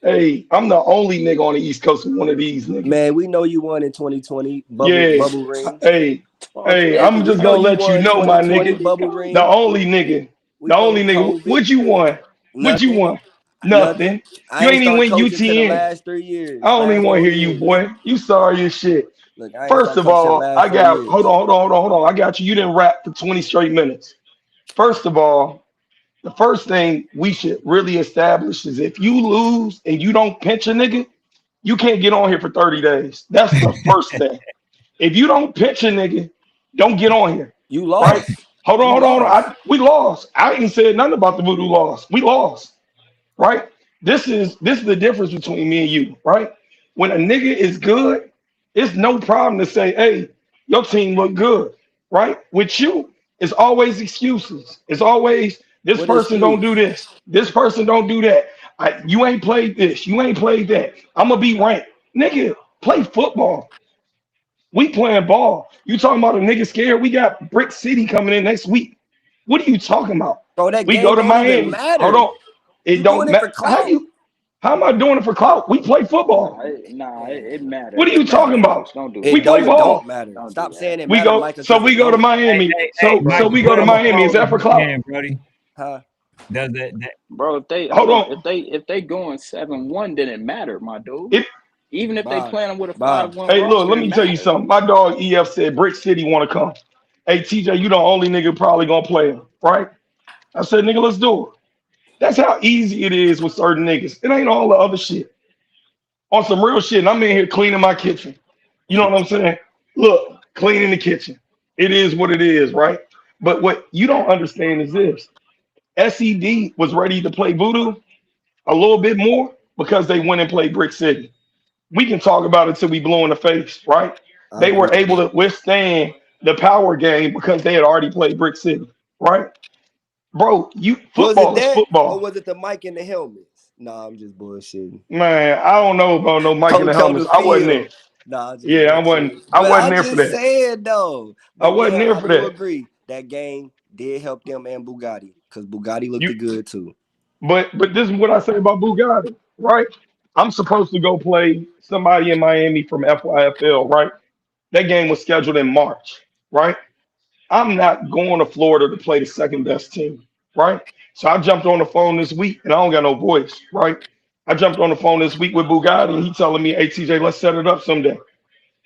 Hey, I'm the only nigga on the East Coast with one of these niggas. Man, we know you won in 2020. Yeah. Bubble ring. Hey, Talk to hey, that Hey, I'm we just nigga. know gonna you let you won know, my Talk to 2020 that nigga. nigga, bubble coach. The ring. only nigga. We The know only nigga. COVID. What you won? What you Nothing. won? Nothing. Nothing. I You ain't ain't even start win coaching till the UTN. last 3 years, I don't even last want to 4 hear you, years. boy. You sorry as shit. Look, I ain't First start of coaching till the all, last I four got years. hold on. I got you. You didn't rap for 20 straight minutes. First of all, the first thing we should really establish is if you lose and you don't pinch a nigga, you can't get on here for 30 days. That's the first thing. If you don't pinch a nigga, don't get on here. You Right? lost. Hold on, You hold on. Hold on. lost. We lost. I ain't said nothing about the voodoo loss. We lost. Right? This is the difference between me and you, right? When a nigga is good, it's no problem to say, hey, your team look good, right? With you, it's always excuses. It's always this What person don't do excuse? this, this person don't do that. You ain't played this, you ain't played that. I'm gonna be ranked, nigga. Play football. We playing ball. You talking about a nigga scared? We got Brick City coming in next week. What are you talking about? Bro, that We game go to don't even Miami. Hold matter. on. It You don't doing it for matter. clout? How am I doing it for clout? We play football. Man, It matter. What are It you matter, talking coach. about? Don't do We it that. play don't ball. matter. Don't do Stop that. saying it matter, Micah, So because we it go to don't. Miami. Hey, So Michael, we go put to him on Miami. Is hold if that for you clout? can, Brody. Huh? Does that Bro, if they Hold hold on, on. if they going 7-1, then it matter, my dude. It, Even if they Bye. playing with a Bye. 5-1 hey, look, roster, let it me tell you matter. something. My dog EF said Brick City want to come. Hey, TJ, you the only nigga probably gonna play him, right? I said, nigga, let's do it. That's how easy it is with certain niggas. It ain't all the other shit. On some real shit, and I'm in here cleaning my kitchen. You know what I'm saying? Look, cleaning the kitchen. It is what it is, right? But what you don't understand is this. SED was ready to play Voodoo a little bit more because they went and played Brick City. We can talk about it till we blow in the face, right? I They agree were with able that. to withstand the power game because they had already played Brick City, right? Bro, you Was it football is that or football. was it the mic and the helmets? Nah, I'm just bullshitting. Man, I don't know about no Mike in the Coach on helmets. the I wasn't there. field. Nah, I'm just Yeah, bullshitting. I But wasn't I'm there for just that. saying though. I But wasn't yeah, there I for do that. agree that game did help them and Bugatti because Bugatti looked You good too. but this is what I say about Bugatti, right? I'm supposed to go play somebody in Miami from FYFL, right? That game was scheduled in March, right? I'm not going to Florida to play the second best team, right? So I jumped on the phone this week, and I don't got no voice, right? I jumped on the phone this week with Bugatti, and he telling me, "Hey TJ, let's set it up someday.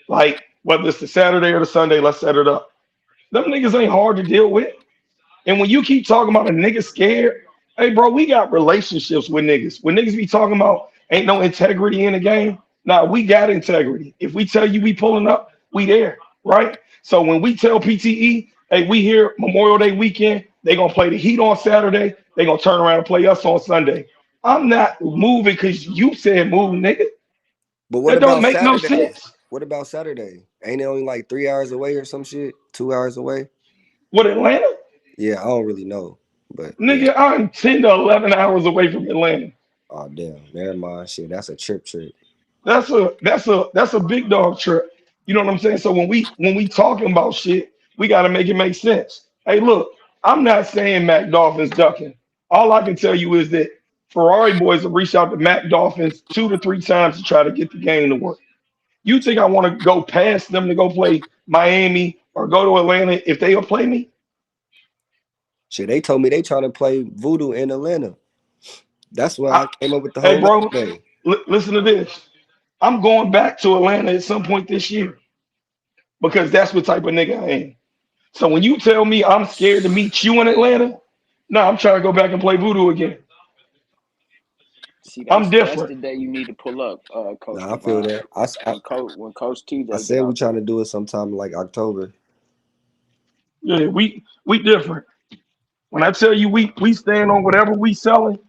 Like whether it's the Saturday or the Sunday, let's set it up." Them niggas ain't hard to deal with. And when you keep talking about a nigga scared, hey, bro, we got relationships with niggas. When niggas be talking about ain't no integrity in the game, nah, we got integrity. If we tell you we pulling up, we there, right? So when we tell PTE, hey, we here Memorial Day weekend, they gonna play the Heat on Saturday, they gonna turn around and play us on Sunday. I'm not moving because you said move, nigga. But what That don't about make no Saturday? sense. What about Saturday? Ain't it only like 3 hours away or some shit? 2 hours away? What Atlanta? Yeah, I don't really know. But yeah. Nigga, I'm 10 to 11 hours away from Atlanta. Oh damn. Never mind. Shit, that's a trip trip. That's a big dog trip. You know what I'm saying? So when we talking about shit, we got to make it make sense. Hey, look, I'm not saying Mac Dolphins ducking. All I can tell you is that Ferrari boys have reached out to Mac Dolphins 2 to 3 times to try to get the game to work. You think I want to go past them to go play Miami or go to Atlanta if they'll play me? Shit, they told me they trying to play Voodoo in Atlanta. That's why I, I came up with the hey, whole bro, thing. listen to this. I'm going back to Atlanta at some point this year because that's what type of nigga I am. So when you tell me I'm scared to meet you in Atlanta, no, I'm trying to go back and play Voodoo again. See, I'm that's different. the day you need to pull up, Coach Nah, I feel Trevon. that. When Coach I TJ get said we out trying to there. do it sometime like October. Yeah, we different. When I tell you we stand on whatever we selling,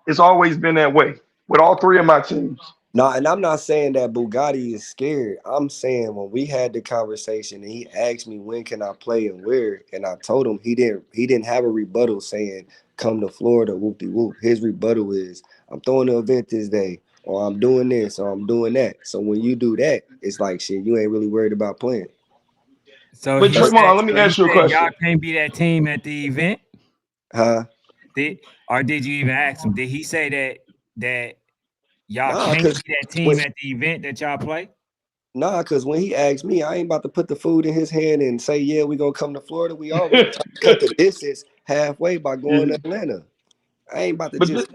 it's always been that way with all three of my teams. No, and I'm not saying that Bugatti is scared. I'm saying when we had the conversation and he asked me when can I play and where, and I told him he didn't have a rebuttal saying come to Florida, whoop de whoop. His rebuttal is I'm throwing an event this day, or I'm doing this, or I'm doing that. So when you do that, it's like shit, you ain't really worried about playing. So But he That's said, Trayvon, let me so he ask you a said y'all question. can't be that team at the event. huh? Did or did you even ask him? Did he say that y'all Nah, can't cause be that when team at the event that y'all play? nah, cause when he asked me, I ain't about to put the food in his hand and say, yeah, we gonna come to Florida. We already trying to cut the distance halfway by going Yeah. to Atlanta. I ain't about to But just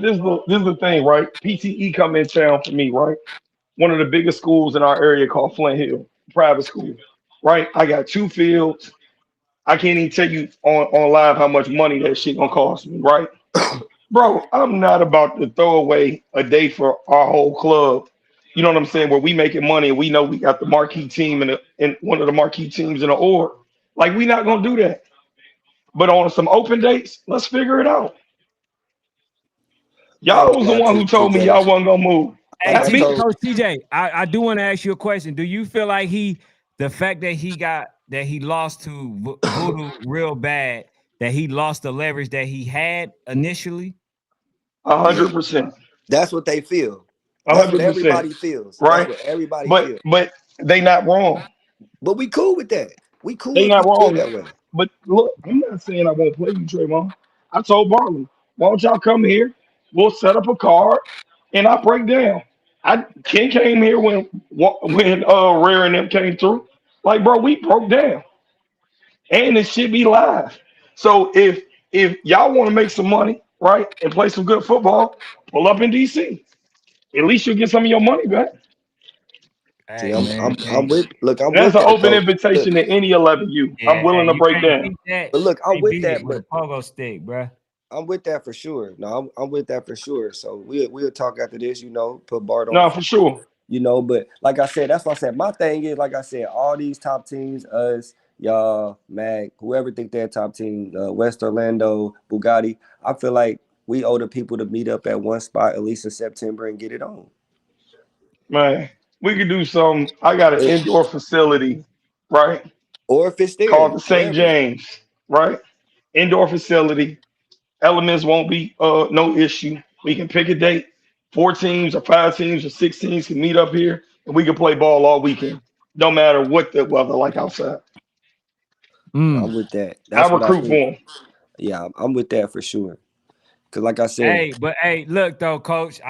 this is the thing, right? PTE come in town for me, right? One of the biggest schools in our area called Flint Hill, private school, right? I got 2 fields. I can't even tell you on live how much money that shit gonna cost me, right? Bro, I'm not about to throw away a day for our whole club. You know what I'm saying? Where we making money and we know we got the marquee team and one of the marquee teams in the org. Like we not gonna do that. But on some open dates, let's figure it out. I ain't Y'all was gonna the lie one to who you, told me TJ. y'all wasn't gonna move. Hey, Like I Not me. told Coach TJ, I do want to ask you a question. Do you feel like the fact that he lost to Voodoo real bad, that he lost the leverage that he had initially? 100%. that's what they feel. a That's what hundred percent. everybody feels. That's Right? what everybody But feels. but they not wrong. But we cool with that. We cool They if you not feel wrong. that way. But look, I'm not saying I won't play you, Trayvon. I told Barley, why don't y'all come here? We'll set up a card and I break down. I Ken came here when Rare and them came through. Like, bro, we broke down. And it should be live. So if y'all want to make some money, right, and play some good football, pull up in DC. At least you'll get some of your money back. See, Hey I'm man, I'm I'm with look, I'm And that's with an that, open coach. Look, invitation to any 11U. I'm yeah, willing hey, to you break can't down. beat that. but look, You I'm can't with beat that, it with but a pogo stick, bruh. I'm with that for sure. No, I'm with that for sure. So we'll talk after this, put Bart on the No, phone. for sure. But like I said, that's what I said. My thing is, like I said, all these top teams, us, y'all, Mag, whoever think they're top team, West Orlando, Bugatti, I feel like we owe the people to meet up at one spot at least in September and get it on. Man, we could do some. I got an It, indoor facility, right? or if it's Called there, the St. wherever. James, right? Indoor facility. Elements won't be no issue. We can pick a date. 4 teams or 5 teams or 6 teams can meet up here and we can play ball all weekend. No matter what the weather like outside. Mm. I'm with that. I That's what I recruit think. for them. Yeah, I'm with that for sure. Cause like I said, Hey, but hey, look though, coach,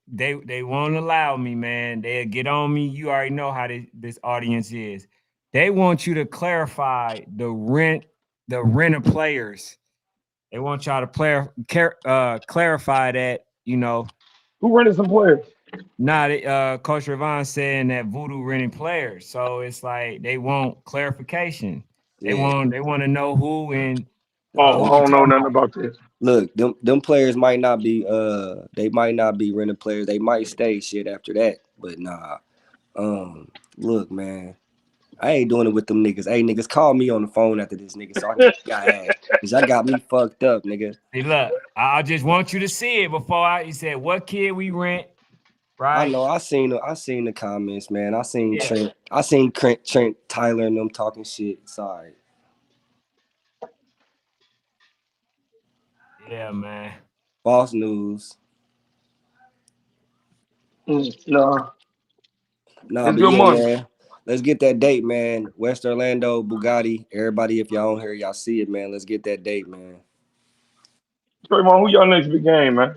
they won't allow me, man. They'll get on me. You already know how this audience is. They want you to clarify the rent of players. They want y'all to clarify that, Who rented some players? not Coach Ravon saying that Voodoo renting players. So it's like they want clarification. yeah. They want to know who and Oh, who I we don't know talking nothing about. about this. Look, them players might not be they might not be renting players. They might stay shit after that. But nah. Look, man. I ain't doing it with them niggas. Hey, niggas, call me on the phone after this, nigga, so I can get y'all ass. Cause y'all got me fucked up, nigga. See, look, I just want you to see it before you said what kid we rent, I right? know. I seen the comments, man. I seen Yeah, Trent. I seen Trent Tyler and them talking shit. Sorry. yeah, man. False news. No, Nah, it's but good yeah, money. man. let's get that date, man. West Orlando, Bugatti. Everybody, if y'all on here, y'all see it, man. Let's get that date, man. Trayvon, who y'all next big game, man?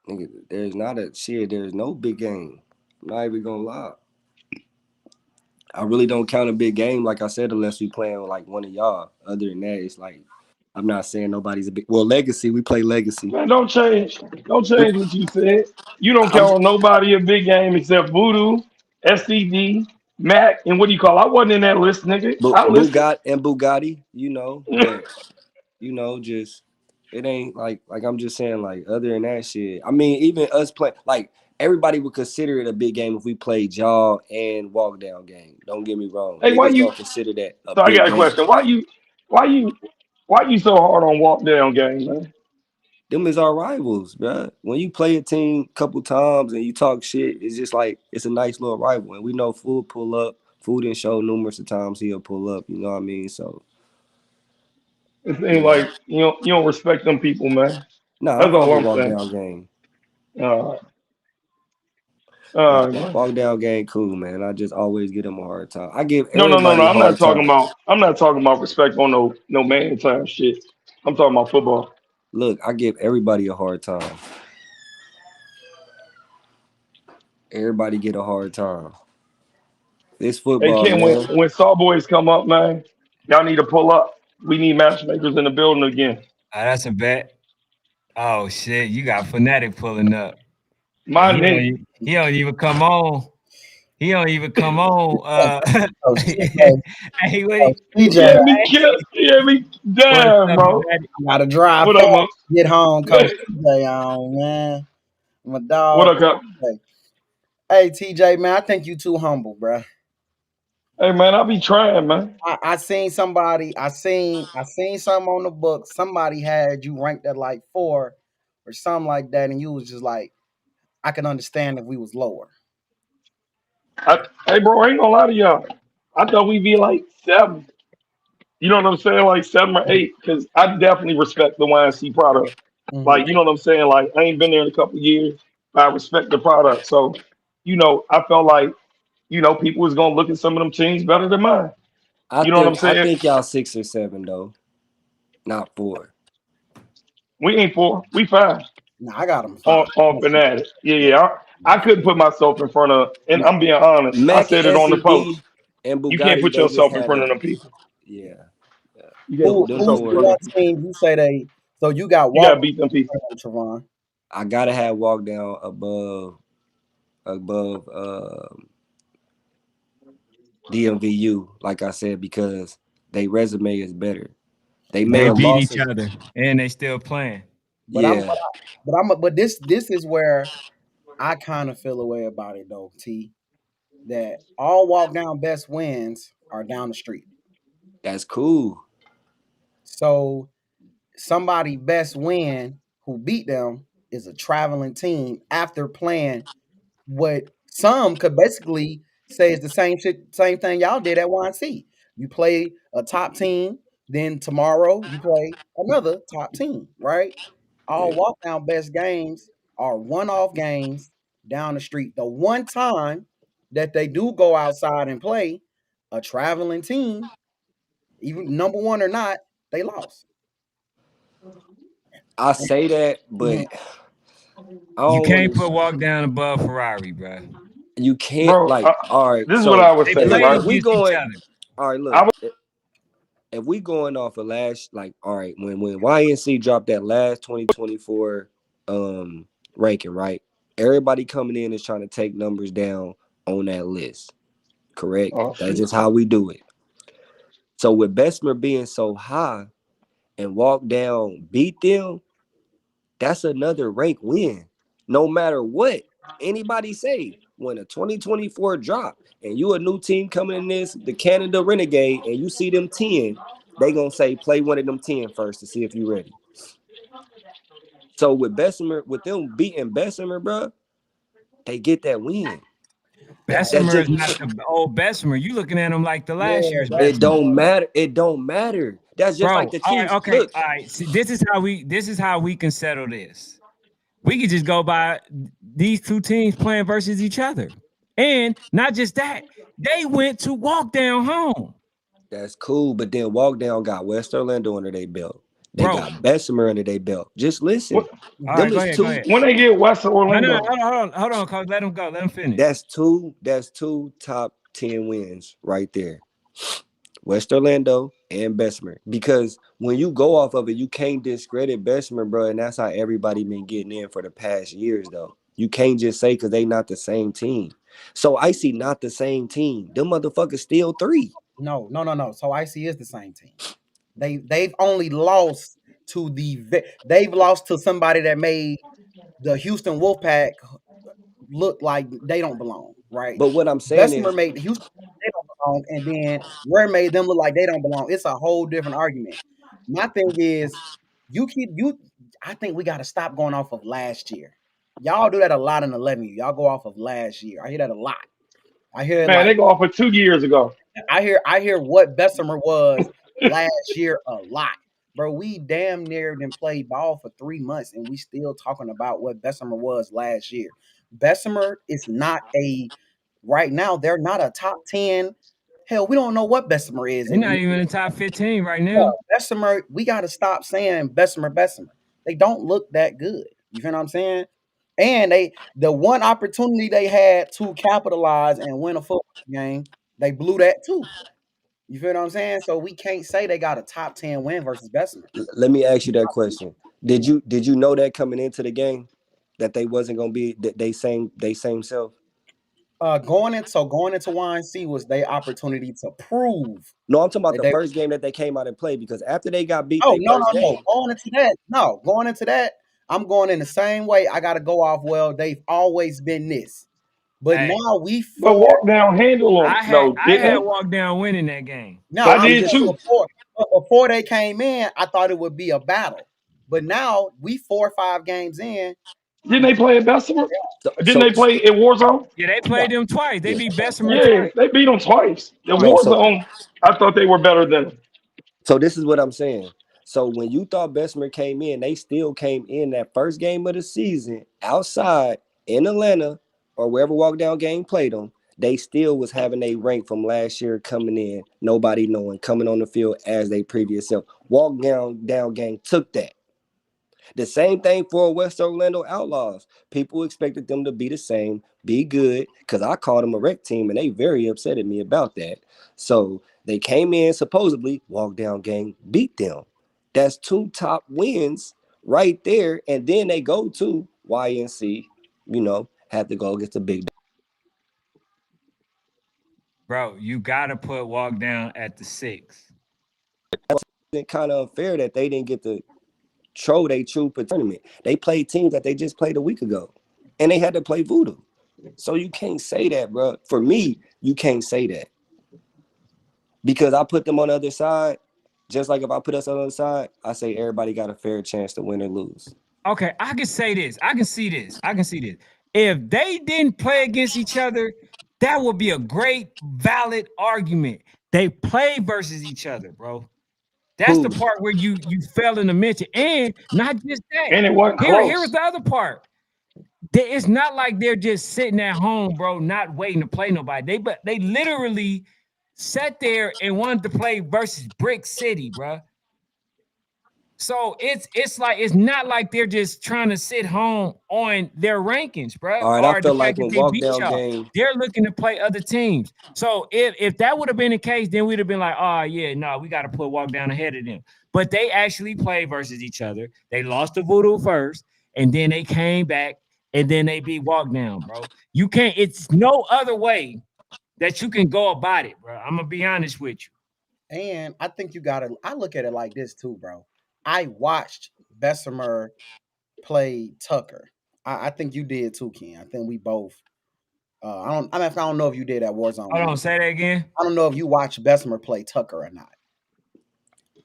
Nigga, there's not a shit. There's no big game. I'm not even gonna lie. I really don't count a big game, like I said, unless we playing with like one of y'all. Other than that, it's like I'm not saying nobody's a big. Well, Legacy, we play Legacy. Man, don't change. Don't change what you said. You don't I'm count on nobody a big game except Voodoo, SCD, Mac, and what do you call? I wasn't in that list, nigga. I listened. Bugatti, but just it ain't like I'm just saying like other than that shit. I mean, even us playing like everybody would consider it a big game if we played y'all and walk down game. Don't get me wrong, Hey, why niggas you? don't consider that a So I big got a game. question. Why you, why you so hard on walk down game, man? Them is our rivals, bruh. When you play a team a couple times and you talk shit, it's just like it's a nice little rival. And we know Food pull up. Food didn't show numerous of times he'll pull up. You know what I mean? So It you seems know, like you don't respect them people, man. nah, I That's fuck all with I'm walk saying. down game. Uh, Nah, man. walk down game cool, man. I just always give them a hard time. I give No, no, no, no. everybody a I'm not hard talking time. about. I'm not talking about respect on no man time shit. I'm talking about football. Look, I give everybody a hard time. Everybody get a hard time. This Hey, football, Ken, man. when SAWBOYZ come up, man, y'all need to pull up. We need matchmakers in the building again. That's a bet. Oh shit, you got Fanatic pulling up. And My nigga. he don't even come on. He don't even come on. Coach TJ, Hey, what Coach You TJ, had me killed. You had me what's damn, up, bro. Fanatic? I gotta drive What fast up, man? to get home, Coach TJ on, man. I'm a What dog, up, Coach Cap? TJ. Hey TJ, man, I think you too humble, bruh. Hey, man, I be trying, man. I seen somebody, I seen something on the book. Somebody had you ranked at like 4 or something like that, and you was just like, I can understand if we was lower. Hey, bro, I ain't gonna lie to y'all. I thought we'd be like 7. You know what I'm saying? Like 7 or 8, because I definitely respect the YNC product. Hmm. Like, you know what I'm saying? Like, I ain't been there in a couple years, but I respect the product. So, I felt like, people was gonna look at some of them teams better than mine. I You know what I'm think I saying? think y'all 6 or 7 though, not 4. We ain't 4, we 5 Nah, I got him on 5. on Fanatic. Yeah, yeah. I couldn't put myself in front of, and I'm being honest. I Mac said and it on the post. SCD and You can't Bugatti, put they just yourself in had front a of them people. yeah. Yeah. You Who can't. Them who's the So four. one team you say they? So you got you gotta Walker, beat them people. Trevon. I gotta have walk down above DMVU, like I said, because they resume is better. They But may They have I'm beat lost each us. other and they still playing. but I'm Yeah, but this is where I kind of feel a way about it though, T. That all walk down best wins are down the street. that's cool. So somebody best win who beat them is a traveling team after playing what some could basically say is the same shit, same thing y'all did at YNC. You play a top team, then tomorrow you play another top team, right? All Yeah. walk down best games are one-off games down the street. The one time that they do go outside and play a traveling team, even number one or not, they lost. I say that, but Mhm. I You don't can't want put to. walk down above Ferrari, bro. You can't Bro, like. All right, this is what so I would They say, if played right? if we against each going, other. all right, I look. would, If we going off of last, like, all right, when YNC dropped that last 2024 ranking, right? Everybody coming in is trying to take numbers down on that list. Correct? oh That's shit. just how we do it. So with Bessemer being so high and walk down beat them, that's another rank win. No matter what anybody say, when a 2024 drop and you a new team coming in this, the Canada Renegade, and you see them 10, they gonna say play one of them 10 first to see if you ready. So with Bessemer, with them beating Bessemer, bro, they get that win. That's Bessemer just is not the old Bessemer. You looking at him like the last Yeah, year's that's it Bessemer. don't matter. It don't matter. That's just like Bro, the all right, Chiefs. okay, Look, all right. See, this is how we can settle this. We could just go by these two teams playing versus each other. And not just that, they went to walk down home, That's cool, but then Walk Down got West Orlando under their belt. They bro. got Bessemer under their belt. Just listen. What All Them right, go is ahead, go two. ahead. when they get West No, no, no, Orlando? hold on, coach. Let him go. Let him finish. That's two top 10 wins right there. West Orlando and Bessemer. Because when you go off of it, you can't discredit Bessemer, bro. And that's how everybody been getting in for the past years, though. You can't just say because they not the same team. So ICY not the same team. Them motherfuckers still three. No, no, no, no. So IC is the same team. They've only lost to they've lost to somebody that made the Houston Wolfpack look like they don't belong, right? But what I'm saying Bessemer is, made Houston they don't belong, and then Ware made them look like they don't belong. It's a whole different argument. My thing is, you. I think we got to stop going off of last year. Y'all do that a lot in 11. Y'all go off of last year. I hear that a lot. I hear it Man, like they go off for 2 years ago. I hear what Bessemer was last year a lot. Bro, we damn near didn't play ball for 3 months and we still talking about what Bessemer was last year. Bessemer is not a right now, they're not a top 10. Hell, we don't know what Bessemer is. They're And not even in the top 15 right yeah, now. Bessemer, we gotta stop saying Bessemer. They don't look that good. You feel what I'm saying? And the one opportunity they had to capitalize and win a football game, they blew that too. You feel what I'm saying? So we can't say they got a top 10 win versus Bessemer. let me ask you that question. Did you know that coming into the game that they wasn't gonna be they same self? Going into YNC was their opportunity to prove No, I'm talking about that the they. first game that they came out and played because after they got beat Oh their no, first no, no. game, Going into that, I'm going in the same way. I got to go off. Well, they've always been this, but Hey, now we But four. Walk Down handle them, though, I didn't had they? walked down winning that game. Now but I'm I'm Did saying just too. before they came in, I thought it would be a battle, but now we 4 or 5 games in. Didn't they play at Bessemer? so, Didn't so they play at Warzone? Yeah, they Yeah, played them twice. They yeah. beat Bessemer Yeah, twice. they beat them twice. The right. So Warzone, I thought they were better than them. so this is what I'm saying. So when you thought Bessemer came in, they still came in that first game of the season outside in Atlanta or wherever Walk Down game played them. They still was having a rank from last year coming in, nobody knowing, coming on the field as they previous self. Walk down gang took that. The same thing for West Orlando Outlaws. People expected them to be the same, be good, because I called them a rec team and they very upset at me about that. So they came in, supposedly, walk down gang, beat them. That's two top wins right there. And then they go to YNC, have to go against the big. Bro, you gotta put walk down at the 6. It's kind of unfair that they didn't get to show their true tournament. They played teams that they just played a week ago. And they had to play Voodoo. So you can't say that, bro. For me, you can't say that because I put them on the other side. Just like if I put us on the other side, I say everybody got a fair chance to win or lose. Okay, I can say this. I can see this. I can see this. If they didn't play against each other, that would be a great, valid argument. They play versus each other, bro. That's the Who? part where you fell in the mention. And not just that. And it wasn't Here was close. the other part. It's not like they're just sitting at home, bro, not waiting to play nobody. They literally sat there and wanted to play versus Brick City, bro. So it's like it's not like they're just trying to sit home on their rankings, bro, All right, I or the felt like fact that when they walk beat down y'all. game, They're looking to play other teams. So if that would have been the case, then we'd have been like, oh yeah, no, we got to put walk down ahead of them. But they actually played versus each other. They lost to Voodoo first, and then they came back, and then they beat walk down, bro. You can't. It's no other way that you can go about it, bro. I'm gonna be honest with you. And I think you gotta I look at it like this too, bro. I watched Bessemer play Tucker. I think you did too, Ken. I think we both I don't know if you did at Warzone Hold when on, you say that again. I don't know if you watched Bessemer play Tucker or not,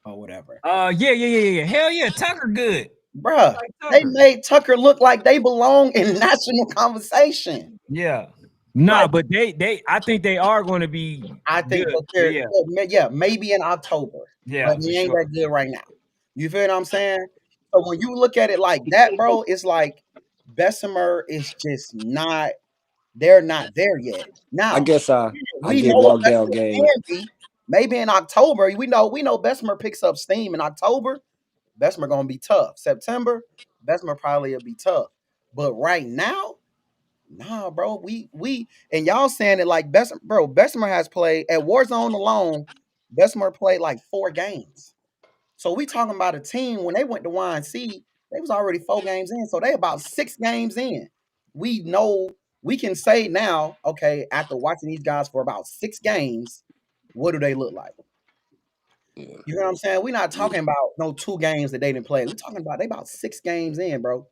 or whatever. Yeah. Hell yeah, Tucker good. I Bruh, like they Tucker. made Tucker look like they belong in national conversation. Yeah. Nah, Like, but they I think they are going to be I think, good. but But they're, yeah, yeah, maybe in October, but yeah, for he ain't that sure. good right now. You feel what I'm saying? So when you look at it like that, bro, it's like Bessemer is just not They're not there yet. I Now, guess I we get know what walk down Bessemer game. can be. Maybe in October, we know Bessemer picks up steam in October. Bessemer gonna be tough. September, Bessemer probably will be tough. But right now, nah, bro. We and y'all saying it like Bessemer, bro. Bessemer has played at Warzone alone. Bessemer played like 4 games. So we talking about a team when they went to YNC, they was already 4 games in. So they about 6 games in. We know we can say now, okay, after watching these guys for about 6 games, what do they look like? Yeah, You know what I'm saying? We're not yeah. talking about no 2 games that they didn't play. We're talking about they about 6 games in, bro.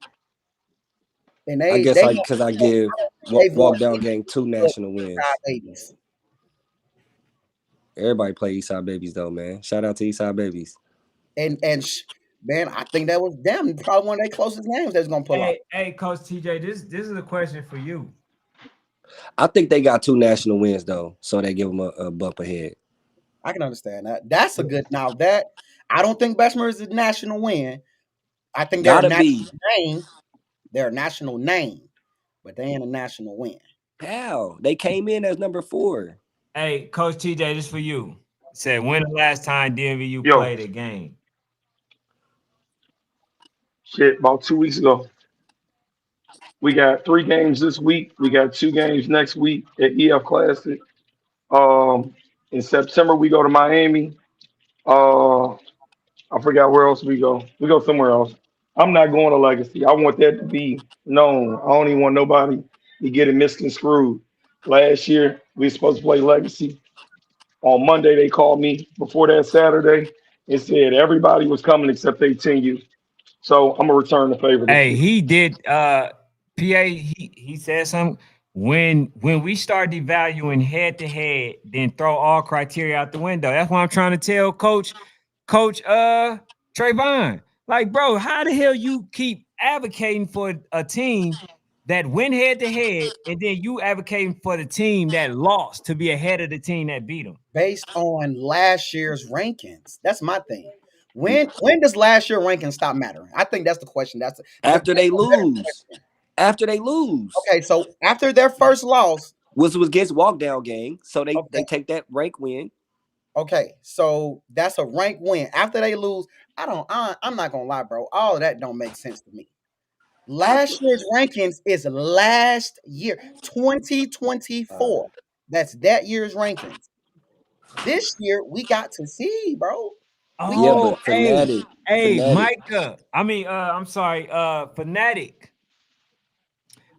And I they guess they I don't, because I I give don't think they've won walk down any game 2 but national five wins. babies. Everybody play Eastside Babies though, man. Shout out to Eastside Babies. And man, I think that was them probably one of their closest games they was gonna pull off. Hey, Coach TJ, this is a question for you. I think they got 2 national wins though, so they give them a bump ahead. I can understand that. That's a good now that I don't think Bessemer is a national win. I think they're a Gotta national be. name. They're a national name, but they ain't a national win. How? They came in as number 4. Hey, Coach TJ, this for you. Said when the last time DMVU Yo, played a game? shit, about 2 weeks ago. We got 3 games this week. We got 2 games next week at EF Classic. Um, in September we go to Miami. Uh, I forgot where else we go. We go somewhere else. I'm not going to Legacy. I want that to be known. I don't even want nobody to get it misconstrued. Last year we were supposed to play Legacy. On Monday they called me before that Saturday and said everybody was coming except they 10U. So I'm gonna return the favor this Hey, year. he did PA, he said something. When we start devaluing head to head, then throw all criteria out the window. That's what I'm trying to tell Coach Trayvon. Like, bro, how the hell you keep advocating for a team that went head to head, and then you advocating for the team that lost to be ahead of the team that beat them? Based on last year's rankings. That's my thing. When does last year rankings stop mattering? I think that's the question. That's After they a better lose. question. After they lose. Okay, so after their first loss, Was against walk down game. So they okay, take that rank win. okay, so that's a rank win. After they lose, I'm not gonna lie, bro. All of that don't make sense to me. After Last year's rankings is last year, uh, 2024. That's that year's rankings. This year we got to see, bro. We yeah, got Oh, but hey, Fanatic. Micah. I mean, I'm sorry, Fanatic.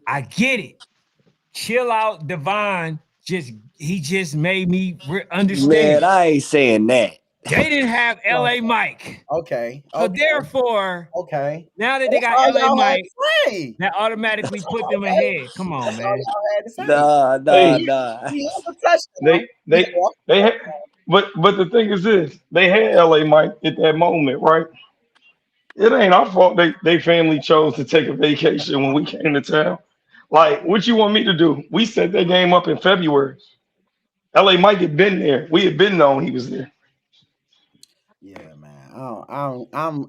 I get it. Chill out, Divine. He just made me Man, understand. I ain't saying that. They didn't have oh, LA Mike. okay, So okay, therefore, okay. now that they That's got all LA y'all had Mike, to say. that automatically put them Okay, ahead. Come on, that's all man. y'all had to say. Nah, Hey, nah. He has a touchdown. they He they walked they the had, but the thing is this: they had LA Mike at that moment, right? It ain't our fault they family chose to take a vacation when we came to town. Like, what you want me to do? We set that game up in February. LA Mike had been there. We had been known he was there. Yeah, man.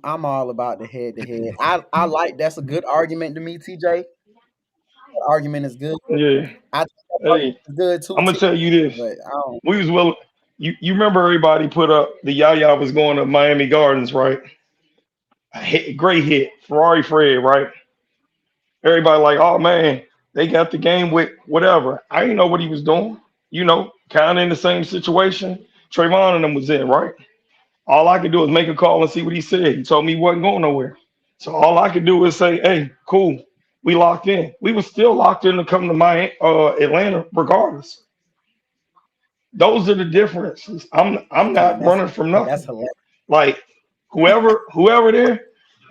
I'm all about the head to head. I like that's a good argument to me, TJ. That argument is good. Yeah. I think that argument Hey, is good too, I'm gonna T. tell you this. But I don't. We was well. You remember everybody put up the Yaya was going to Miami Gardens, right? A hit, great hit, Ferrari Fred, right? Everybody like, oh man, they got the game with whatever. I didn't know what he was doing. Kind of in the same situation. Trayvon and them was in, right? All I could do is make a call and see what he said. He told me he wasn't going nowhere. So all I could do is say, hey, cool. We locked in. We were still locked in to come to my Atlanta regardless. Those are the differences. I'm Man, not running from that's nothing. hilarious. Like whoever there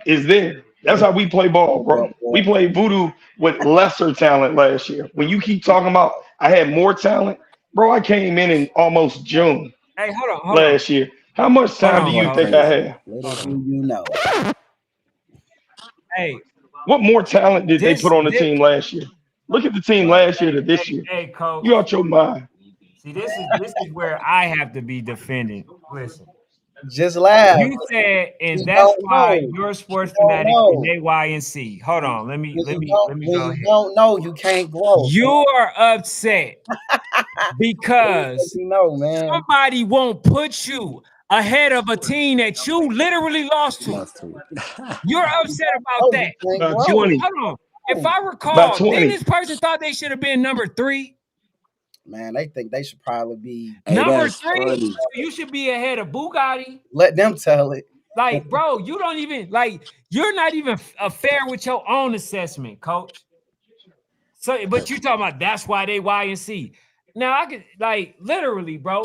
is there. That's how we play ball, bro. But boy, We played Voodoo with lesser talent last year. When you keep talking about I had more talent, bro, I came in almost June Hey, hold on, last year. How much hold time That do on, boy you hold think on, I crazy. had? little hold do on. you know. Hey, What more talent did they put this on the this team last year? Look at the team Right. last year to this hey, year. hey, Coach. You out your mind. See, this is where I have to be defended. Listen. Just laugh. You said, and He that's don't why know. you're a He sports don't fanatic and know. they YNC. Hold on, let me When go you ahead. don't know, you can't grow. You're upset Let because me know, man. somebody won't put you ahead of a team that you literally lost to. Lost to You're it. upset about Oh, that. you can't About grow. 20. Hold on. If Oh, I About recall, then 20. this person thought they should have been number 3. man, they think they should probably be. Hey, Number that's 3? funny. So you should be ahead of Bugatti. Let them tell it. Like, bro, you don't even like. You're not even fair with your own assessment, coach. So, but you talking about that's why they Y and C. Now I could like literally, bro.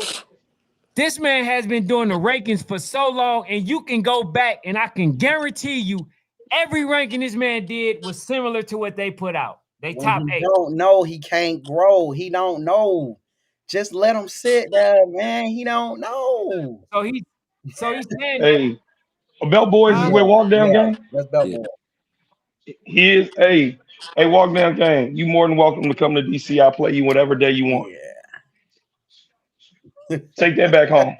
This man has been doing the rankings for so long, and you can go back and I can guarantee you every ranking this man did was similar to what they put out. They When top he 8. don't know, he can't grow. He don't know. Just let him sit there, man. He don't know. So he's saying, Hey, Belt Boys is huh? where Yeah, Walk Down yeah. Gang. That's belt Yeah. boy. He is. Hey, Walk Down Gang. You more than welcome to come to DC. I'll play you whatever day you want. Yeah. Take that back home.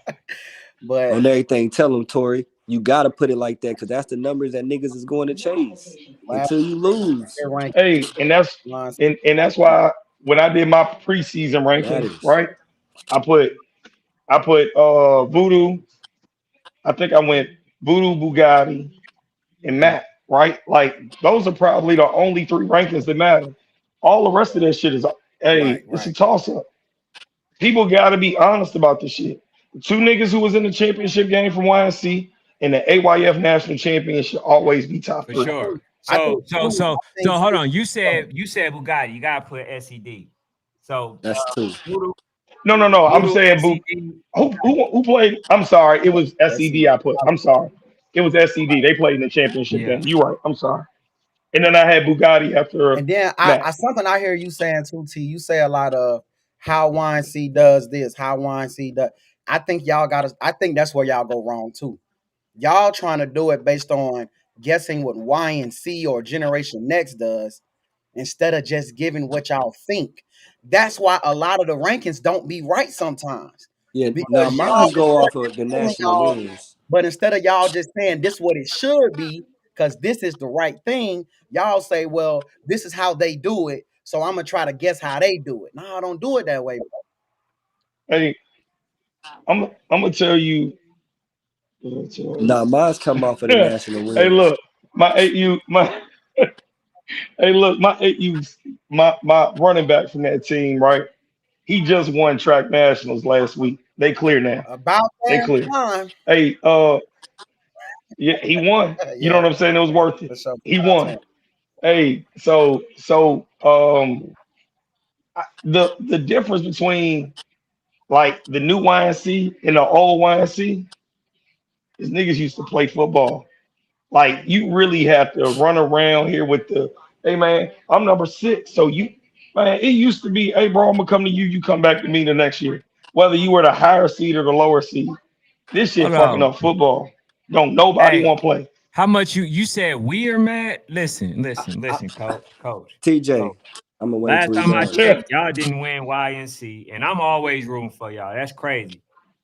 But On everything, tell them, Tori, you gotta put it like that because that's the numbers that niggas is going to chase last until you lose. year rank Hey, and that's lines. and that's why when I did my preseason rankings, Matters. right? I put Voodoo. I think I went Voodoo, Bugatti, and Matt, right? Like those are probably the only 3 rankings that matter. All the rest of that shit is Right, it's a right. toss up. People gotta be honest about this shit. The 2 niggas who was in the championship game from YNC and the AYF national champion should always be top For 3. sure. I think too, I think So hold too, on. You said Bugatti. You gotta put SED. So That's 2. Voodoo, No. I'm Voodoo, saying SED. who played? I'm sorry, it was that's SED. it. I put. I'm sorry, it was SED. They played in the championship Yeah. game. You right. I'm sorry. And then I had Bugatti after And then I Matt. something I hear you saying too, T. You say a lot of how YNC does this, how YNC does. I think that's where y'all go wrong too. Y'all trying to do it based on guessing what YNC or Generation Next does instead of just giving what y'all think. That's why a lot of the rankings don't be right sometimes. Yeah. Now Because mine y'all go off of the telling national y'all, wins. but instead of y'all just saying this what it should be, because this is the right thing, y'all say, well, this is how they do it. So I'm gonna try to guess how they do it. No, don't do it that way. Hey, I'm gonna tell you. Now mine's come off of the Hey, national wins. look, my 8U, my hey, look, my 8U's, my running back from that team, right? He just won track nationals last week. They clear now. About They damn clear. time. Hey, yeah, he won. You know Yeah, what I'm saying? It was worth it. for sure. He About won. time. Hey, the difference between like the new YNC and the old YNC is niggas used to play football. Like you really have to run around here with the hey man, I'm number 6. So you man, it used to be, hey bro, I'm gonna come to you, you come back to me the next year. Whether you were the higher seed or the lower seed. This shit Hold fucking on. up football. Don't nobody Hey, want to play. how much you said we are mad? Listen, I, I, coach. TJ, I'm gonna wait Last till he time I done. Yeah, checked, y'all didn't win YNC, and I'm always rooting for y'all. That's crazy.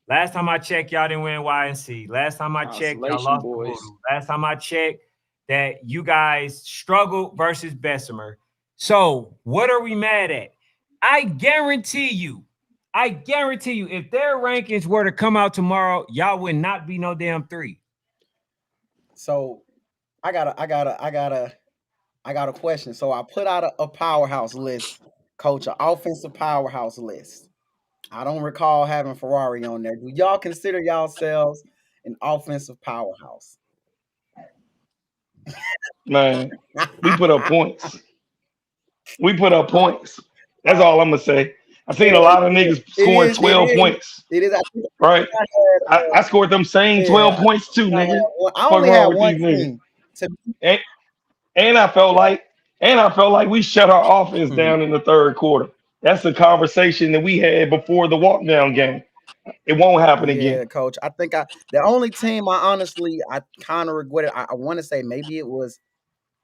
Last time I checked, y'all didn't win YNC. Last time I checked, y'all Consolation, lost to boys. Voodoo. Last time I checked, that you guys struggled versus Bessemer. So what are we mad at? I guarantee you, if their rankings were to come out tomorrow, y'all would not be no damn 3. So I got a question. So I put out a powerhouse list, coach, an offensive powerhouse list. I don't recall having Ferrari on there. Do y'all consider yourselves an offensive powerhouse? man. We put up points. We put up points. That's all I'm gonna say. I've Yeah, seen a lot of yeah. niggas scoring It 12 is. points, It is. I think right? I had, I scored them same 12 yeah, points too, I had nigga. one. I Fuck only had wrong with one these niggas? team. To And, and I felt like we shut our offense hmm, down in the third quarter. That's the conversation that we had before the walk down game. It won't happen again. yeah, coach. I think the only team I kind of regretted. I want to say maybe it was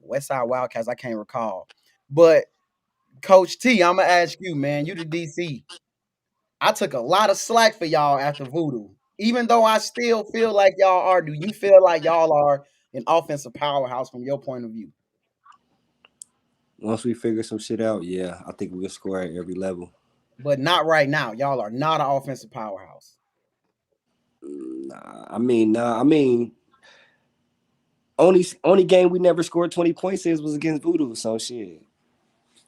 Westside Wildcats. I can't recall, but Coach T, I'm gonna ask you, man. You the DC. I took a lot of slack for y'all after Voodoo. Even though I still feel like y'all are, do you feel like y'all are an offensive powerhouse from your point of view? Once we figure some shit out, yeah, I think we can score at every level. But not right now. Y'all are not an offensive powerhouse. Nah. I mean, only game we never scored 20 points is was against Voodoo. So shit,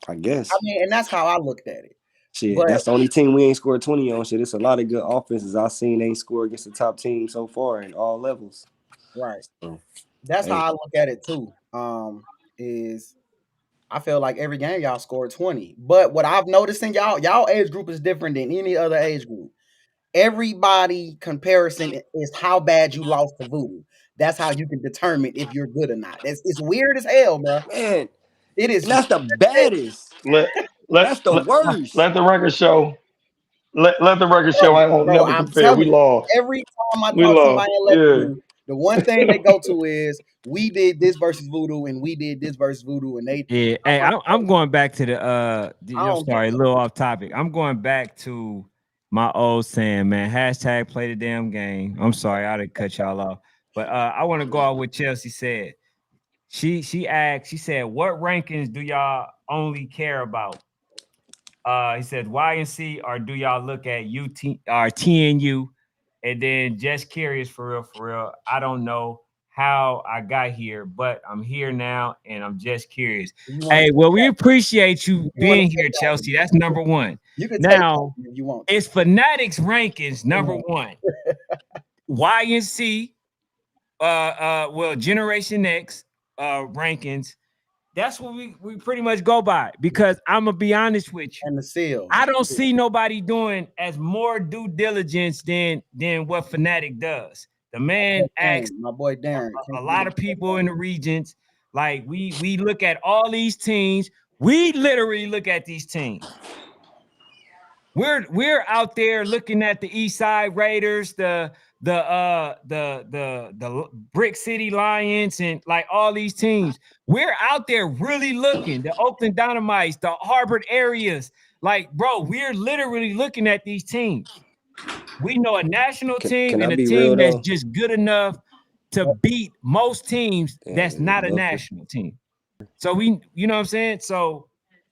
I I guess. mean, and that's how I looked at it. Shit, But that's the only team we ain't scored 20 on. Shit, it's a lot of good offenses I've seen ain't score against the top team so far in all levels. right. So, That's how hey, I look at it too. Is I feel like every game y'all scored 20. But what I've noticed in y'all age group is different than any other age group. Everybody comparison is how bad you lost to Voodoo. That's how you can determine if you're good or not. It's weird as hell, bro. man, It is and that's the baddest. Let let That's the let, worst. let the record show. Let the record show. I won't bro. never I'm compare. We telling you, lost. every time I We talk to somebody lost. in Lake Yeah. View, the one thing they go to is we did this versus Voodoo and we did this versus Voodoo, and they Yeah, hey, I'm going back to the I I'm don't get sorry, a it. little off topic. I'm going back to my old saying, man. Hashtag play the damn game. I'm sorry, I didn't cut y'all off, but I want to go out with Chelsea said. She asked, she said, what rankings do y'all only care about? He said YNC, or do y'all look at UT or TNU? And then just curious, for real. I don't know how I got here, but I'm here now and I'm just curious. You want to Hey, take well, we that? appreciate you You want to being take here, that one? Chelsea. That's number one. You can take that Now, one if you want to. it's Fanatics rankings, number Come one. YNC, well, Generation X rankings. That's what we pretty much go by, because I'm gonna be honest with you. And the seal. I don't see nobody doing as more due diligence than what Fnatic does. The man asks My boy Darren. a lot of people in the regions. Like we look at all these teams. We literally look at these teams. We're out there looking at the East Side Raiders, the Brick City Lions, and like all these teams. We're out there really looking. The Oakland Dynamites, the Harvard areas. Like, bro, we're literally looking at these teams. We know a national team Can I and a be real team that's though? just good enough to beat most teams Damn, that's is it not a buffering? national team. So you know what I'm saying? So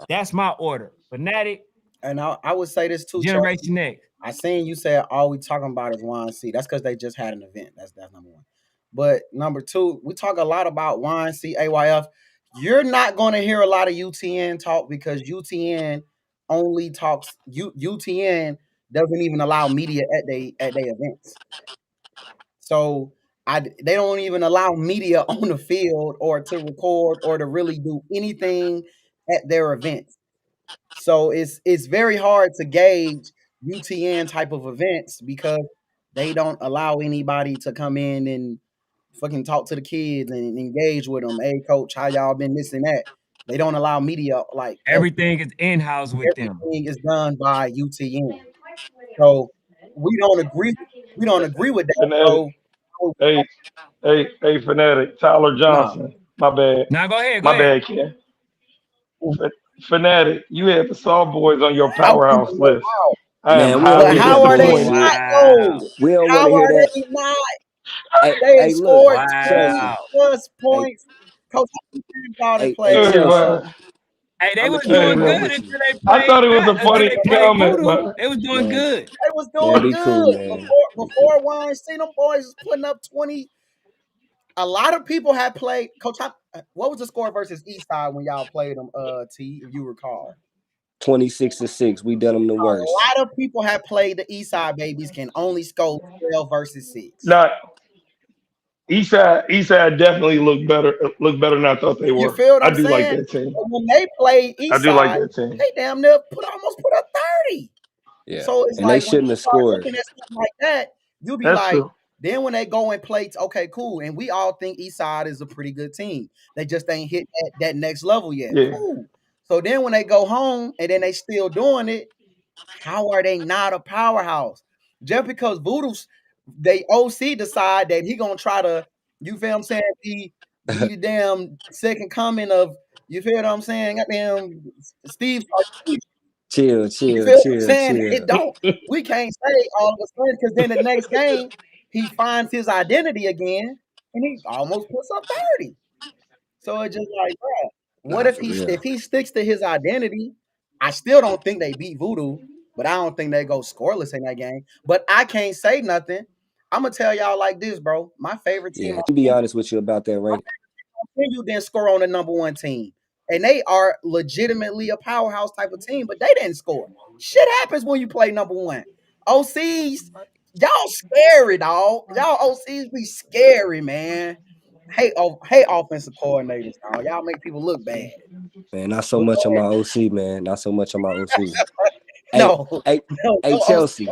that's my order. Fanatic, And I would say this too, Chelsea. Generation X. I seen you said all we talking about is YNC. That's because they just had an event. That's number one. But number two, we talk a lot about YNC, AYF. You're not going to hear a lot of UTN talk because UTN only talks. UTN doesn't even allow media at they events. So they don't even allow media on the field or to record or to really do anything at their events. So it's very hard to gauge UTN type of events because they don't allow anybody to come in and fucking talk to the kids and engage with them. Hey, coach, how y'all been this and that? They don't allow media like at Everything is in house with them. everything is done by UTN. So we don't agree. We don't agree with that. Fanatic. So Hey, hey, Fanatic. Tyler no, Johnson. My bad. Now go ahead, go My ahead. bad, Ken. Fanatic. You had the SAWBOYZ on your how can powerhouse you list. allow? I am Man, we don't But want highly to hear how are they bullshit. disappointed. not Wow. though? We don't want How to hear are that. they not? Hey, They hey, look, scored Chelsea. 20 Wow. plus Hey, points. Coach, how many times y'all done hey, played Hey, Chelsea. man. Hey, they I'm gonna was keep it Hey, doing real good man. with you, until they I played thought it was a until funny they played comment, Voodoo. man. They was doing man. good. they was Man, doing be cool, good man. Be cool. before Weinstein. Them boys was putting up 20. A lot of people had played. Coach, what was the score versus Eastside when y'all played them? T, if you recall. 26-6. We done them the worst. A lot of people have played the Eastside babies can only score 12 versus 6. Not Eastside definitely looked better than I thought they You were. feel what I I'm do like saying? that team. But when they played I do like Eastside, that team. they damn near almost put up 30. Yeah, So it's and they like when you shouldn't have start scored. looking at something like that, you'll be That's like, true. then when they go and play, okay, cool. And we all think Eastside is a pretty good team. They just ain't hit that next level yet. Yeah. Cool. So then when they go home and then they still doing it, how are they not a powerhouse? Just because Voodoo's they OC decide that he gonna try to, you feel what I'm saying, be the damn second coming of, you feel what I'm saying? Goddamn Steve. Chill, You chill, feel what I'm chill, saying? It chill. don't. We can't say all of a sudden because then the next game he finds his identity again and he almost puts up 30. So it's just like, bro, what Nah, if for real. he sticks to his identity? I still don't think they beat Voodoo, but I don't think they go scoreless in that game. But I can't say nothing. I'm gonna tell y'all like this, bro. My favorite team Yeah, to be honest with you about that rank, you didn't score on the number one team. And they are legitimately a powerhouse type of team, but they didn't score. Shit happens when you play number one. OCs, y'all scary, dog. Y'all OCs be scary, man. Hey, offensive coordinators, dog. Y'all make people look bad. man, not so But go much on ahead. my OC, man. Not so much on my OC. Hey, No, hey, no, hey, no OC. Chelsea.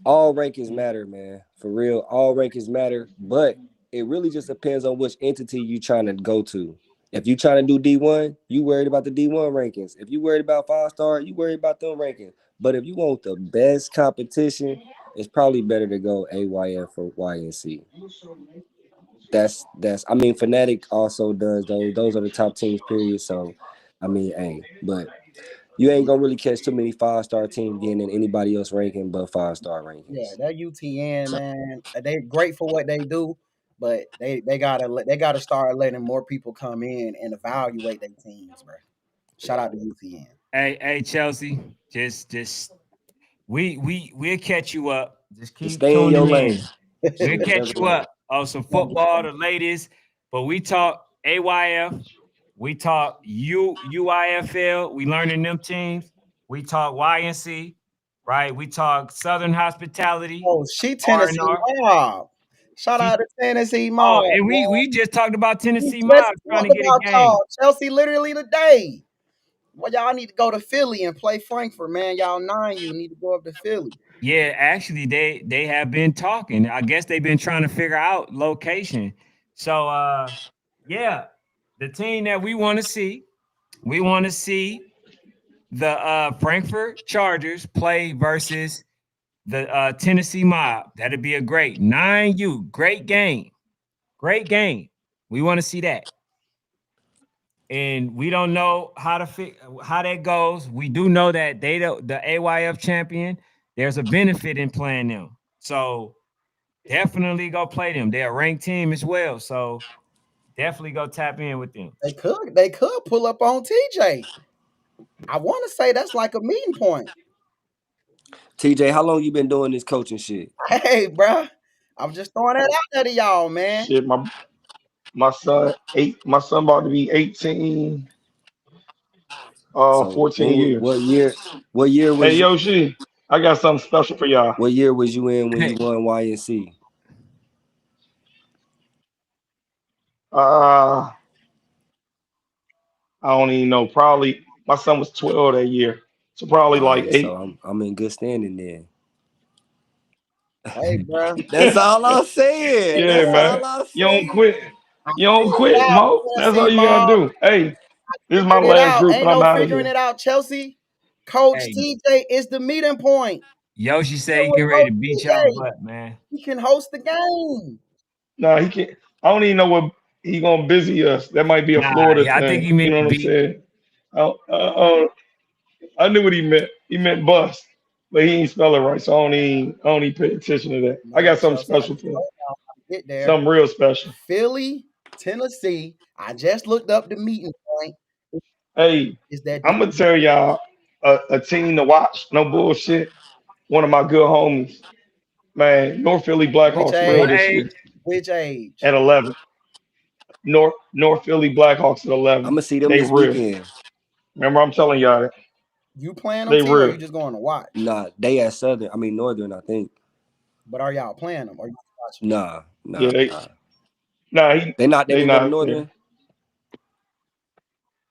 All rankings matter, man. For real, all rankings matter. But it really just depends on which entity you trying to go to. If you trying to do D1, you worried about the D1 rankings. If you worried about 5-star, you worried about them rankings. But if you want the best competition, it's probably better to go AYF or YNC. That's. I mean, Fnatic also does those. Those are the top teams, period. So, I mean, hey, but you ain't gonna really catch too many 5-star teams getting in anybody else ranking but 5-star Yeah, rankings. that UTN, man. They great for what they do, but they gotta start letting more people come in and evaluate their teams, bro. Shout out to UTN. Hey, Chelsea, just we'll catch you up. Just Just keep stay in your tuning lane. in. We'll Shit, catch never you know. up on some football, the latest. But we talk AYF, we talk UIFL. We learning them teams. We talk YNC, right? We talk Southern Hospitality, Oh, she R and Tennessee R. Mob. Shout She out to Tennessee Oh, Mob, and man. we just talked about We Tennessee just Mobs trying to talked get a about game. y'all. Chelsea literally today. Well, y'all need to go to Philly and play Frankfurt, man. Y'all 9U need to go up to Philly. Yeah, actually, they have been talking. I guess they've been trying to figure out location. So yeah, the team that we want to see the Frankfurt Chargers play versus the Tennessee Mob. That'd be a great 9U, great game. Great game. We want to see that. And we don't know how that goes. We do know that the AYF champion, there's a benefit in playing them. So definitely go play them. They're a ranked team as well. So definitely go tap in with them. They could pull up on TJ. I want to say that's like a meeting point. TJ, how long you been doing this coaching shit? Hey, bruh. I'm just throwing that out there to y'all, man. Shit, my son about to be 18, So 14 years. what year Hey was Yoshi, I got something special for y'all. what year was you in when you Hey, won YNC? Uh I don't even know. Probably my son was 12 that year. So probably All like right, so eight. I'm in good standing then. Hey, bruh. That's all I'm saying. Yeah, That's man. all I'm You don't saying. quit. I You don't figured it quit, out, Mo. That's all Tennessee you gotta Mob. do. Hey, this is my Figured it last out. group Ain't and I'm no out of figuring here. it out, Chelsea. Coach hey, TJ is the meeting point. Yoshi say Get he with get ready Coach to beat y'all TJ. butt, man. He can host the game. Nah, he can't. I don't even know what he gonna busy us. That might be a Nah, Florida yeah, I think thing. he You meant know what I'm beat. saying? I knew what he meant. He meant bust, but he ain't spell it right, so I don't even pay attention to that. I got Man, something Chelsea, I special just for him. told y'all how to get there. Something real special. Philly, Tennessee. I just looked up the meeting point. Hey, Is that I'm gonna tell y'all a team to watch. No bullshit. One of my good homies, man. North Philly which Blackhawks real What age? this age? year Which age? at 11. North Philly Blackhawks at I'm 11. gonna see them They this real. weekend. Remember, I'm telling y'all that You playing them they T or you real. just going to watch? Nah, they at Southern. I mean Northern, I think. But are y'all playing them or you just watching them? Nah, Yeah, nah, they nah. nah They they didn't go to not there. Northern?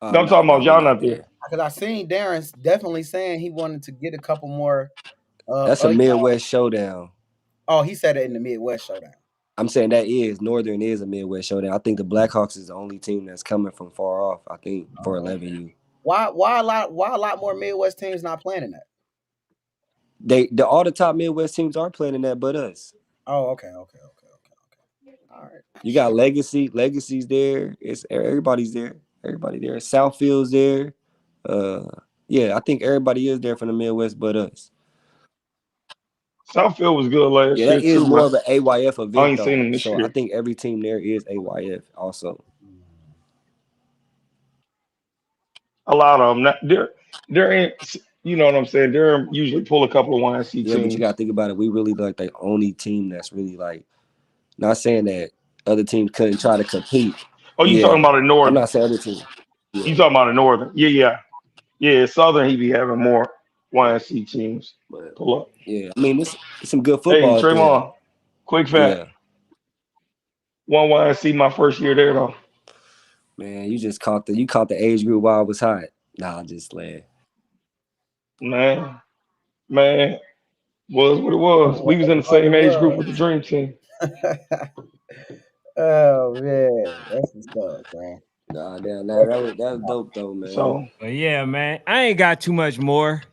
No, I'm Nah, talking nah, about they y'all not not there. there. Because I seen Darren's definitely saying he wanted to get a couple more That's a Midwest showdown. oh, he said it in the Midwest showdown. I'm saying that is Northern is a Midwest showdown. I think the Blackhawks is the only team that's coming from far off. I think for Oh, 11U. why a lot more Midwest teams not playing in that? All the top Midwest teams are playing in that, but us. Oh, okay. All right. You got Shit. Legacy's there. It's everybody's there. Everybody there. Southfield's there. Uh, Yeah, I think everybody is there from the Midwest but us. Southfield was good last Yeah, year that is too, more man. of an AYF I event ain't seen though. him this So I year. think every team there is AYF also. A lot of them. There ain't. You know what I'm saying? They're usually pull a couple of YNC Yeah, but you gotta teams. think about it. We really like the only team that's really like, not saying that other teams couldn't try to compete. Oh, you Yeah. talking about the I'm Northern? not saying other teams. You Yeah. talking about the Northern? Yeah. Southern, he be having more YNC teams But pull up. yeah, I mean, it's some good Hey, football out there. Trayvon, quick fact. Yeah. One YNC my first year there though. Man, you caught the age group while it was hot. Nah, I'm just playing. Man, man, was what it was. We was in the What it same age group was. with the Dream Team. Oh man, that's the stuff, man. Nah, damn, nah, that was dope though, man. So But yeah, man, I ain't got too much more.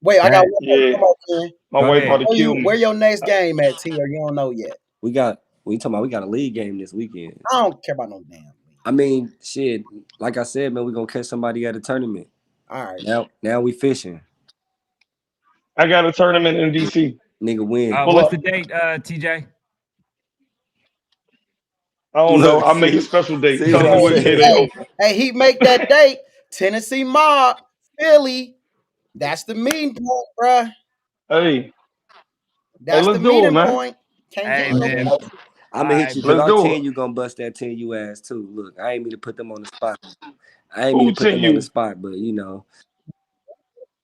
Wait, I got That one more. yeah, Come on, man. my go wife ahead. about to kill Where me. your next game at, T? Or you don't know yet? We talking about we got a league game this weekend. I don't care about no damn league. I mean, shit, like I said, man, we gonna catch somebody at a tournament. All right. Now we fishing. I got a tournament in DC. Nigga win. Pull What's up. the date, TJ? I don't know. Look, I'll make a special date. see Tell what me I'm what day saying? they Hey, open. hey, he make that date. Tennessee Mob, Philly. That's the meeting point, bruh. Hey, That's the let's do it, meeting man. point. Can't Hey get no man. better. I'm All gonna hit right, you because Let's our do it. 10 you gonna bust that 10 you ass too. Look, I ain't mean to put them on the spot. I ain't mean Who to put them on the 10U? spot, but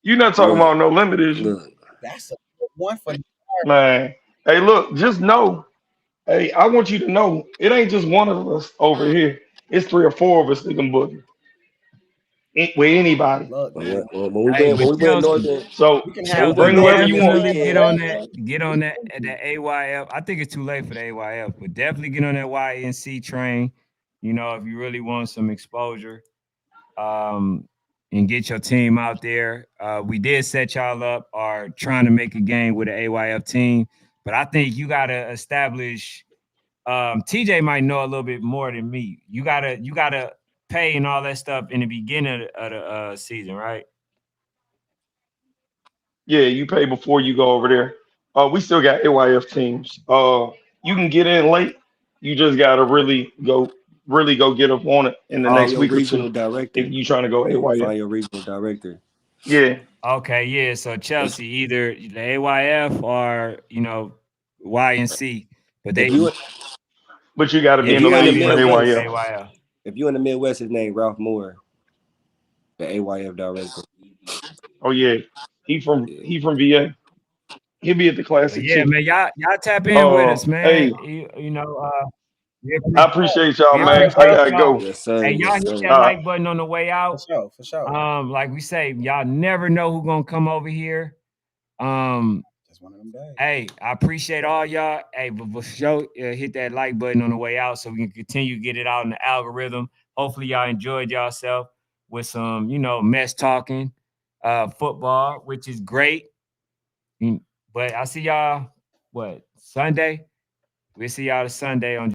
You not talking look, about no limit, is you? look. That's a good one for Man. Hey, look, just know. Hey, I want you to know it ain't just one of us over here. It's three or four of us that can book with anybody. look, man. hey, When but we went Chelsea, northern, So We can when have we a went bring Chelsea, whoever northern you this want. definitely weekend, get on that AYF. I think it's too late for the AYF, but definitely get on that YNC train. If you really want some exposure, um, and get your team out there. We did set y'all up or trying to make a game with an AYF team, but I think you gotta establish TJ might know a little bit more than me. You gotta pay and all that stuff in the beginning of the season, right? Yeah, you pay before you go over there. We still got AYF teams. You can get in late. You just gotta really go get up on it in the find next your week or two regional director. if you trying to go AYF. Find your regional director. Yeah, Okay, yeah. So It's, Chelsea, either the AYF or YNC, but if they you but you got to yeah, be in if the you you in got to the league be for in the league for Midwest, AYF. AYF. if you in the Midwest, his name Ralph Moore, the AYF director. Oh yeah, Yeah. he from VA. He'll be at the But classic yeah, too. man, y'all tap in with us, man. Hey, We I appreciate appreciate y'all, we All right, man. I bro. appreciate gotta y'all. go. Yes, sir. Hey, y'all Yes, hit sir. that All right, like button on the way For out. sure, for sure. Like we say, y'all never know who gonna come over here. Um, Just one of them days. Hey, I appreciate all y'all. Hey, but for sure, hit that like button on the way out so we can continue to get it out in the algorithm. Hopefully, y'all enjoyed yourself with some, mess talking, football, which is great. But I see y'all, Sunday? We'll see y'all Sunday on